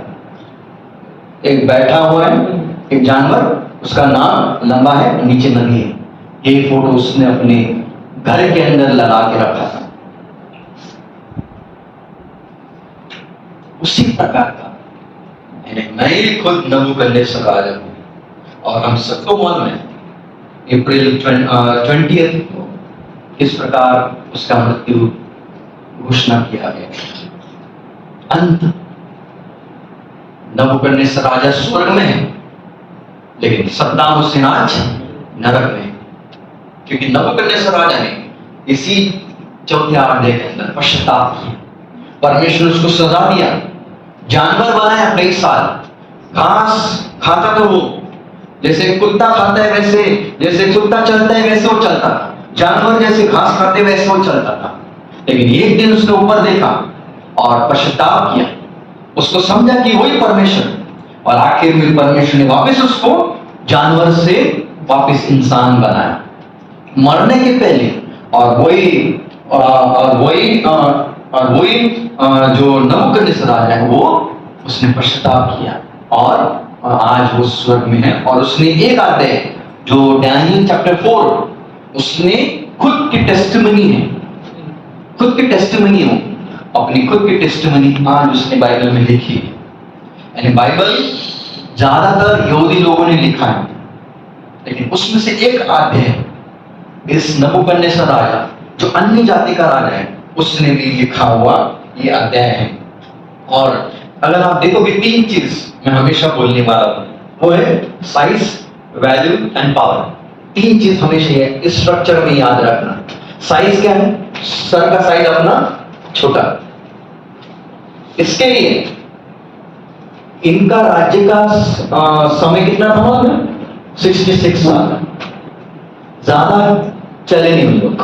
एक बैठा हुआ है एक जानवर, उसका नाम लंबा है, नीचे नदी है। ये फोटो उसने अपने घर के अंदर लगा के रखा था। उसी प्रकार का मैं ही खुद नबूकदनेस्सर राजा हूं। और हम सबको मालूम है अप्रैल 20 को इस प्रकार उसका मृत्यु घोषणा किया गया। अंत, नबूकदनेस्सर राजा स्वर्ग में है, लेकिन सद्दाम हुसैन आज नरक में, क्योंकि नबूकदनेस्सर राजा ने इसी चौथे अध्याय के अंदर पश्चाताप किया। परमेश्वर उसको सजा दिया, जानवर बनाया, कई साल घास खाता था वो, जैसे कुत्ता खाता है वैसे, जैसे कुत्ता चलता है वैसे वो चलता था, जानवर जैसे घास खाते वैसे वो चलता था। लेकिन एक दिन उसने ऊपर देखा और पश्चाताप किया, उसको समझा कि वही परमेश्वर, और आखिर में परमेश्वर ने वापस उसको जानवर से वापस इंसान बनाया मरने के पहले। और वही जो नबूकदनेस्सर राजा है वो उसने पश्चाताप किया, और आज वो स्वर्ग में है। और उसने एक अध्याय जो डैनियल चैप्टर 4, उसने खुद की टेस्टिमनी है, खुद की टेस्टिमनी हो, अपनी खुद की टेस्टिमनी आज उसने बाइबल में लिखी है। यानी बाइबल ज्यादातर यहूदी लोगों ने लिखा है, लेकिन उसमें से एक अध्याय इस नबूकदनेस्सर राजा जो अन्य जाति का राजा है उसने भी लिखा हुआ ये अध्याय है। और अगर आप देखोगे, तीन चीज मैं हमेशा बोलने वाला हूं, वो है साइज, वैल्यू एंड पावर। तीन चीज हमेशा इस स्ट्रक्चर में याद रखना। साइज क्या है? सर का साइज अपना छोटा। इसके लिए इनका राज्य का समय कितना था? 66 साल। ज्यादा चले नहीं उन लोग,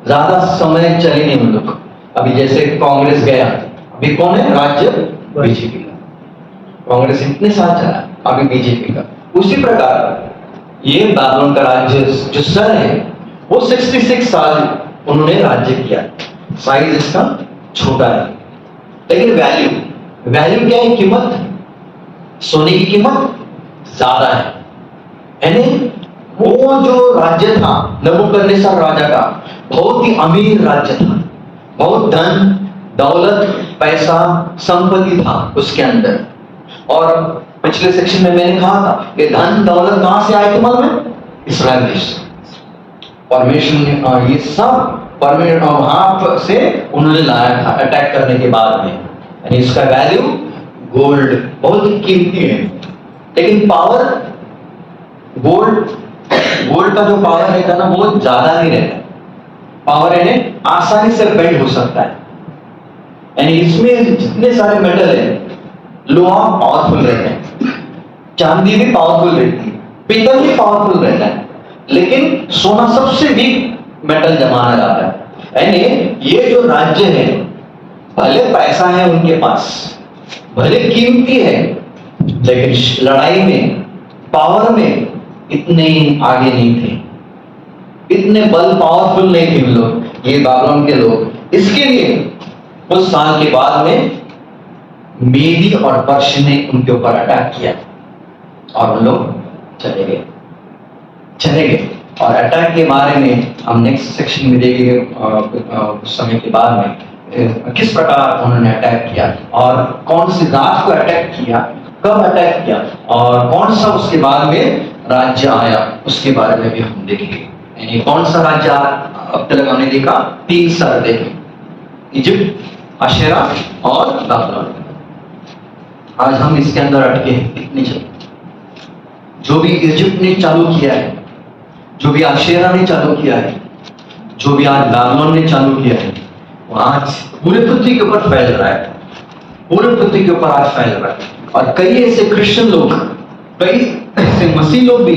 ज्यादा समय चले नहीं उन लोग। अभी जैसे कांग्रेस गया, अभी कौन है राज्य? बीजेपी का। कांग्रेस इतने साल चला, अभी बीजेपी का। उसी प्रकार ये बाबुल का राज्य जो सर है वो 66 साल उन्होंने राज्य किया। साइज इसका छोटा है, लेकिन वैल्यू क्या है? कीमत, सोने की कीमत ज्यादा है। यानी वो जो राज्य था नबूकदनेस्सर राजा का, बहुत ही अमीर राज्य था, बहुत धन दौलत पैसा संपत्ति था उसके अंदर। और पिछले सेक्शन में मैंने कहा था कि धन दौलत कहां से आए थे? मालूम? इस्राएल देश से। परमेश्वर ने ये सब वहां से उन्होंने लाया था अटैक करने के बाद में। यानी इसका वैल्यू गोल्ड बहुत ही कीमती है। लेकिन पावर, गोल्ड का जो पावर रहता है ना वो ज्यादा नहीं रहता। पावर यानी आसानी से बेंड हो सकता है, यानी इसमें जितने सारे मेटल है, लोहा पावरफुल रहता है, चांदी भी पावरफुल रहती है, पीतल भी पावरफुल रहता है, लेकिन सोना सबसे वीक मेटल माना जाता है। यानी ये जो राज्य है, भले पैसा है उनके पास, भले कीमती है, लेकिन लड़ाई में, पावर में इतने आगे नहीं थे, इतने बल पावरफुल नहीं थे लोग, ये बाबिलोन के लोग। इसके लिए कुछ साल के बाद में मेदी और पर्शिया ने उनके ऊपर अटैक किया और उन लोग चले गए। और अटैक के बारे में हम नेक्स्ट सेक्शन में देखेंगे कुछ समय के बाद में किस प्रकार उन्होंने अटैक किया और कौन सी रात को अटैक किया, कब अटैक किया और कौन सा उसके बाद में राज्य आया, उसके बारे में भी हम देखेंगे। यानी कौन सा राज्य अब तक हमने देखा, 3 साल देखे, इजिप्ट, अशेरा और बाबिलोन। आज हम इसके अंदर अटके हैं कितने चल। जो भी इजिप्ट ने चालू किया है, जो भी अशेरा ने चालू किया है, जो भी आज बाबिलोन ने चालू किया है, वो आज पूरे पृथ्वी के ऊपर फैल रहा है, पूरे पृथ्वी के ऊपर आज फैल रहा है। और कई ऐसे क्रिश्चियन लोग, कई ऐसे मसीह लोग भी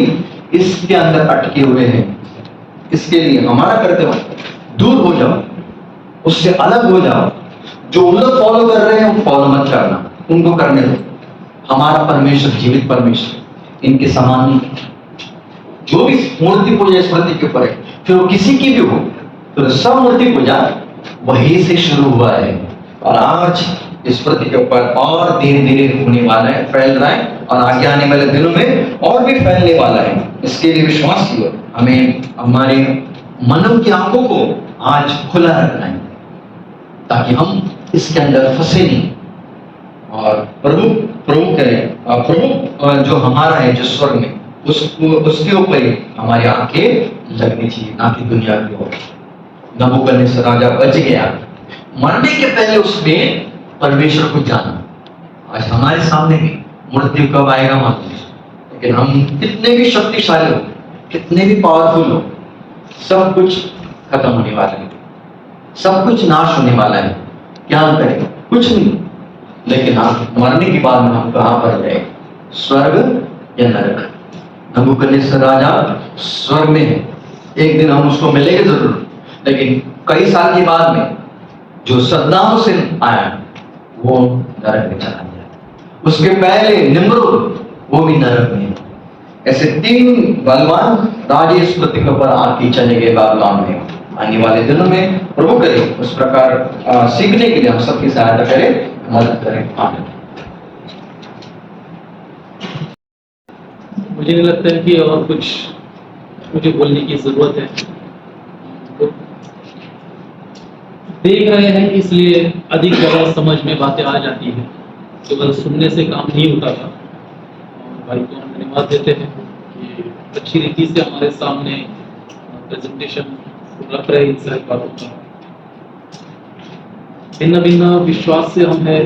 इसके अंदर अटके हुए हैं। इसके लिए हमारा कर्तव्य, दूर हो जाओ, उससे अलग हो जाओ। जो उन लोग फॉलो कर रहे हैं वो फॉलो मत करना, उनको करने दो। हमारा परमेश्वर जीवित परमेश्वर, इनके समान नहीं। जो भी मूर्ति पूजा इस धरती के ऊपर है, फिर वो किसी की भी हो, तो सब मूर्ति पूजा वहीं से शुरू हुआ है और आज इस पृथ्वी के ऊपर और धीरे धीरे होने वाला है, फैल रहा है और आगे आने वाले दिनों में और भी फैलने वाला है। इसके लिए विश्वास की हमें हमारे मनों की आंखों को आज खुला रखना है ताकि हम इसके अंदर फंसे नहीं और प्रभु करें। प्रभु जो हमारा है जो स्वर्ग में, उसके ऊपर ही हमारी आंखें लगनी चाहिए, ना कि दुनिया की ओर। नबूकदनेस्सर राजा बच गया, मरने के पहले उसने परमेश्वर को जाना। आज हमारे सामने भी मृत्यु कब आएगा मालूम नहीं, लेकिन हम कितने भी शक्तिशाली हो, कितने भी पावरफुल हो, सब कुछ खत्म होने वाला है, सब कुछ नाश होने वाला है। क्या करें? कुछ नहीं। लेकिन हम मरने के बाद में हम कहां पर जाए, स्वर्ग या नरक? नबूकदनेस्सर राजा स्वर्ग में है, एक दिन हम उसको मिलेंगे जरूर, लेकिन कई साल के बाद में जो सद्दाम हुसैन आया वो नरक में चला गया। उसके पहले निम्रुद, वो भी नरक में। ऐसे 3 बलवान राजे इस पृथ्वी के ऊपर आके चले गए बाबिलोन में। आने वाले दिनों में प्रभु करे उस प्रकार सीखने के लिए हम सबकी सहायता करें, मदद करें। आमीन। मुझे नहीं लगता है कि और कुछ मुझे बोलने की जरूरत है। तो देख रहे हैं इसलिए अधिक ज्यादा समझ में बातें आ जाती है, केवल सुनने से काम नहीं होता था। और भाई को हम धन्यवाद देते हैं कि अच्छी रीति से हमारे सामने प्रेजेंटेशन रख रहे इन सारी बातों का। भिन्न भिन्न विश्वास से हम है,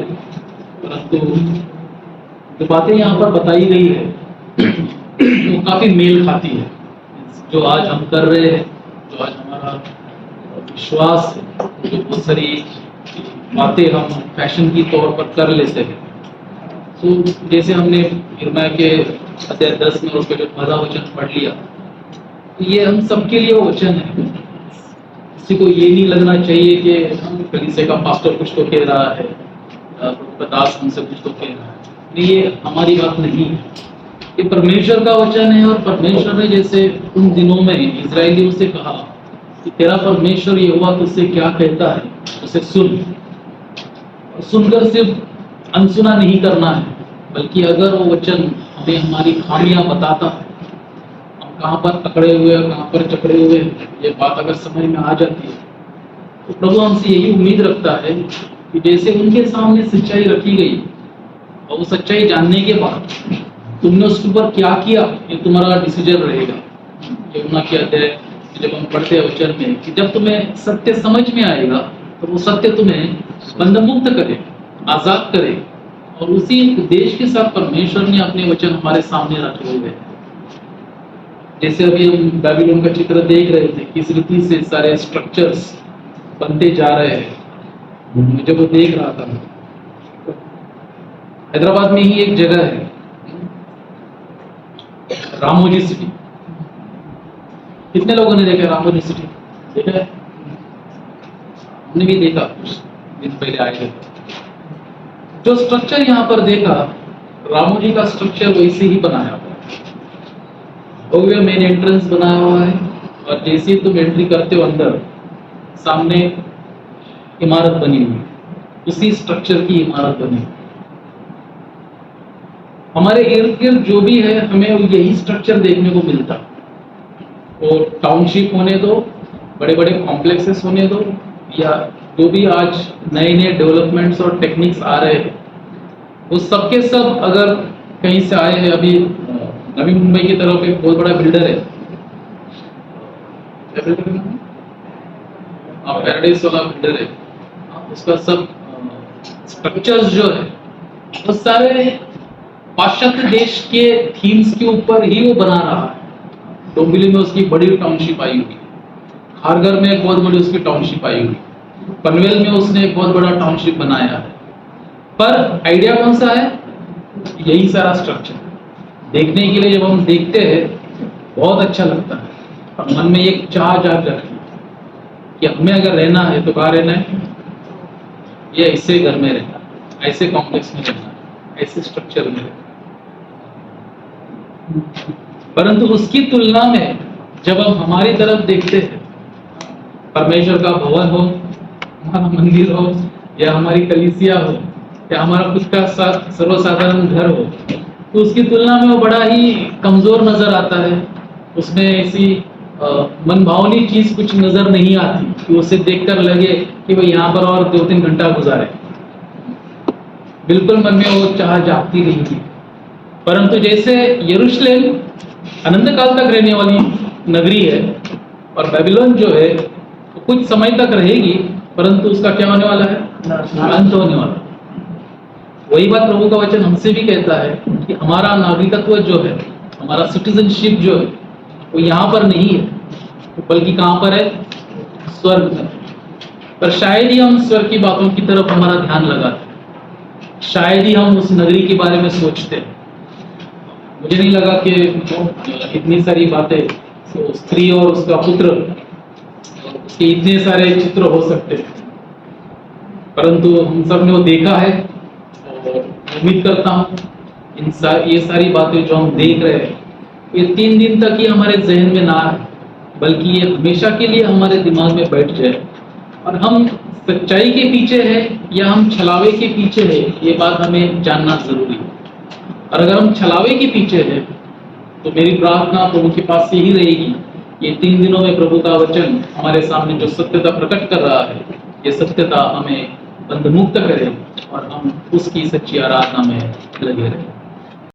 परंतु जो बातें यहाँ पर बताई गई है वो काफी मेल खाती है। जो आज हम कर रहे हैं, जो आज हमारा विश्वास है, जो बहुत सारी बातें हम फैशन की तौर पर कर लेते हैं। तो जैसे हमने यिर्मयाह के अध्याय 10 में उसका जो पहला वचन पढ़ लिया, तो ये हम सबके लिए वो वचन है। किसी को ये नहीं लगना चाहिए कि हम कलीसिया का पास्टर कुछ तो कह रहा है, दास हमसे कुछ तो कह रहा है। नहीं, ये हमारी बात नहीं है, ये परमेश्वर का वचन है। और परमेश्वर ने जैसे उन दिनों में इजरायलियों से कहा कि तेरा परमेश्वर यहोवा तुझसे क्या कहता है उसे सुन। सुनकर सिर्फ अनसुना नहीं करना है, बल्कि अगर वो वचन हमें हमारी खामियां बताता है, हम कहाँ पर अकड़े हुए हैं, कहाँ पर चकड़े हुए हैं, ये बात अगर समझ में आ जाती है, तो प्रभु हमसे यही उम्मीद रखता है कि जैसे उनके सामने सच्चाई रखी गई और वो सच्चाई जानने के बाद तुमने उसके ऊपर क्या किया, ये तुम्हारा डिसीजन रहेगा। यमुना के अध्याय जब हम पढ़ते हैं वचन में कि जब तुम्हें सत्य समझ में आएगा तो वो सत्य तुम्हें बंधमुक्त करे आजाद करे, और उसी उद्देश्य के साथ परमेश्वर ने अपने वचन हमारे सामने रखे हुए हैं। जैसे अभी हम बेबीलोन का चित्र देख रहे थे, किस रीति से सारे स्ट्रक्चर्स बनते जा रहे हैं। जब वो देख रहा था, हैदराबाद में ही एक जगह है रामोजी सिटी। कितने लोगों ने देखा रामोजी सिटी? देखा है? हमने भी देखा, कुछ दिन पहले आए थे। जो स्ट्रक्चर यहाँ पर देखा, रामोजी का स्ट्रक्चर वैसे ही बनाया हुआ है। भव्य मेन एंट्रेंस बनाया हुआ है, और जैसे ही तुम एंट्री करते हो अंदर, सामने इमारत बनी हुई, उसी स्ट्रक्चर की इमारत बनी हुई। हमारे इर्द गिर्द जो भी है, हमें यही स्ट्रक्चर देखने को मिलता। वो टाउनशिप होने दो, बड़े बड़े कॉम्प्लेक्सेस होने दो, या जो भी आज नए नए डेवलपमेंट्स और टेक्निक्स आ रहे हैं, वो सबके सब अगर कहीं से आए हैं। अभी नवी मुंबई की तरफ एक बहुत बड़ा बिल्डर है, क्या बिल्डर है? पैराडाइज वाला बिल्डर है। उसका सब स्ट्रक्चर्स जो है वो सारे पाश्चात्य देश के थीम्स के ऊपर ही वो बना रहा है। डोंबिवली में उसकी बड़ी टाउनशिप आई हुई, खारघर में एक बहुत बड़ी उसकी टाउनशिप आई हुई, पनवेल में उसने एक बहुत बड़ा टाउनशिप बनाया है। पर आइडिया कौन सा है? यही सारा स्ट्रक्चर देखने के लिए जब हम देखते हैं बहुत अच्छा लगता है, और मन में एक चाह जाग जाती है कि हमें अगर रहना है तो कहाँ रहना है? या ऐसे घर में रहना, ऐसे कॉम्प्लेक्स में रहना, ऐसे स्ट्रक्चर में रहना। परंतु उसकी तुलना में जब हम हमारी तरफ देखते हैं, परमेश्वर का भवन हो, हमारा मंदिर हो, या हमारी कलीसिया हो, या हमारा खुद का सर्वसाधारण घर हो, तो उसकी तुलना में वो बड़ा ही कमजोर नजर आता है। उसमें ऐसी मनभावनी चीज कुछ नजर नहीं आती कि उसे देखकर लगे कि भाई यहाँ पर और 2-3 घंटा गुजारे। बिल्कुल मन में वो चाह जागती नहीं थी। परंतु जैसे यरूशलेम अनंत काल तक रहने वाली नगरी है, और बेबीलोन जो है वो कुछ समय तक रहेगी, परंतु उसका क्या होने वाला है? अंत होने वाला है। वही बात प्रभु का वचन हमसे भी कहता है कि हमारा नागरिकत्व जो है, हमारा सिटीजनशिप जो है, वो यहाँ पर नहीं है, बल्कि कहाँ पर है? स्वर्ग में। पर शायद ही हम स्वर्ग की बातों की तरफ हमारा ध्यान लगाते हैं, शायद ही हम उस नगरी के बारे में सोचते हैं। मुझे नहीं लगा कि इतनी सारी बातें, तो स्त्री और उसका पुत्र, उसके इतने सारे चित्र हो सकते हैं, परंतु हम सब ने वो देखा है। और उम्मीद करता हूँ ये सारी बातें जो हम देख रहे हैं, ये 3 दिन तक ही हमारे जहन में ना आए, बल्कि ये हमेशा के लिए हमारे दिमाग में बैठ जाए, और हम सच्चाई के पीछे है या हम छलावे के पीछे है, ये बात हमें जानना जरूरी है। और अगर हम छलावे के पीछे है, तो मेरी प्रार्थना प्रभु के पास से ही रहेगी, ये 3 दिनों में प्रभु का वचन हमारे सामने जो सत्यता प्रकट कर रहा है, ये सत्यता हमें बंधमुक्त करे, और हम उसकी सच्ची आराधना में लगे रहें।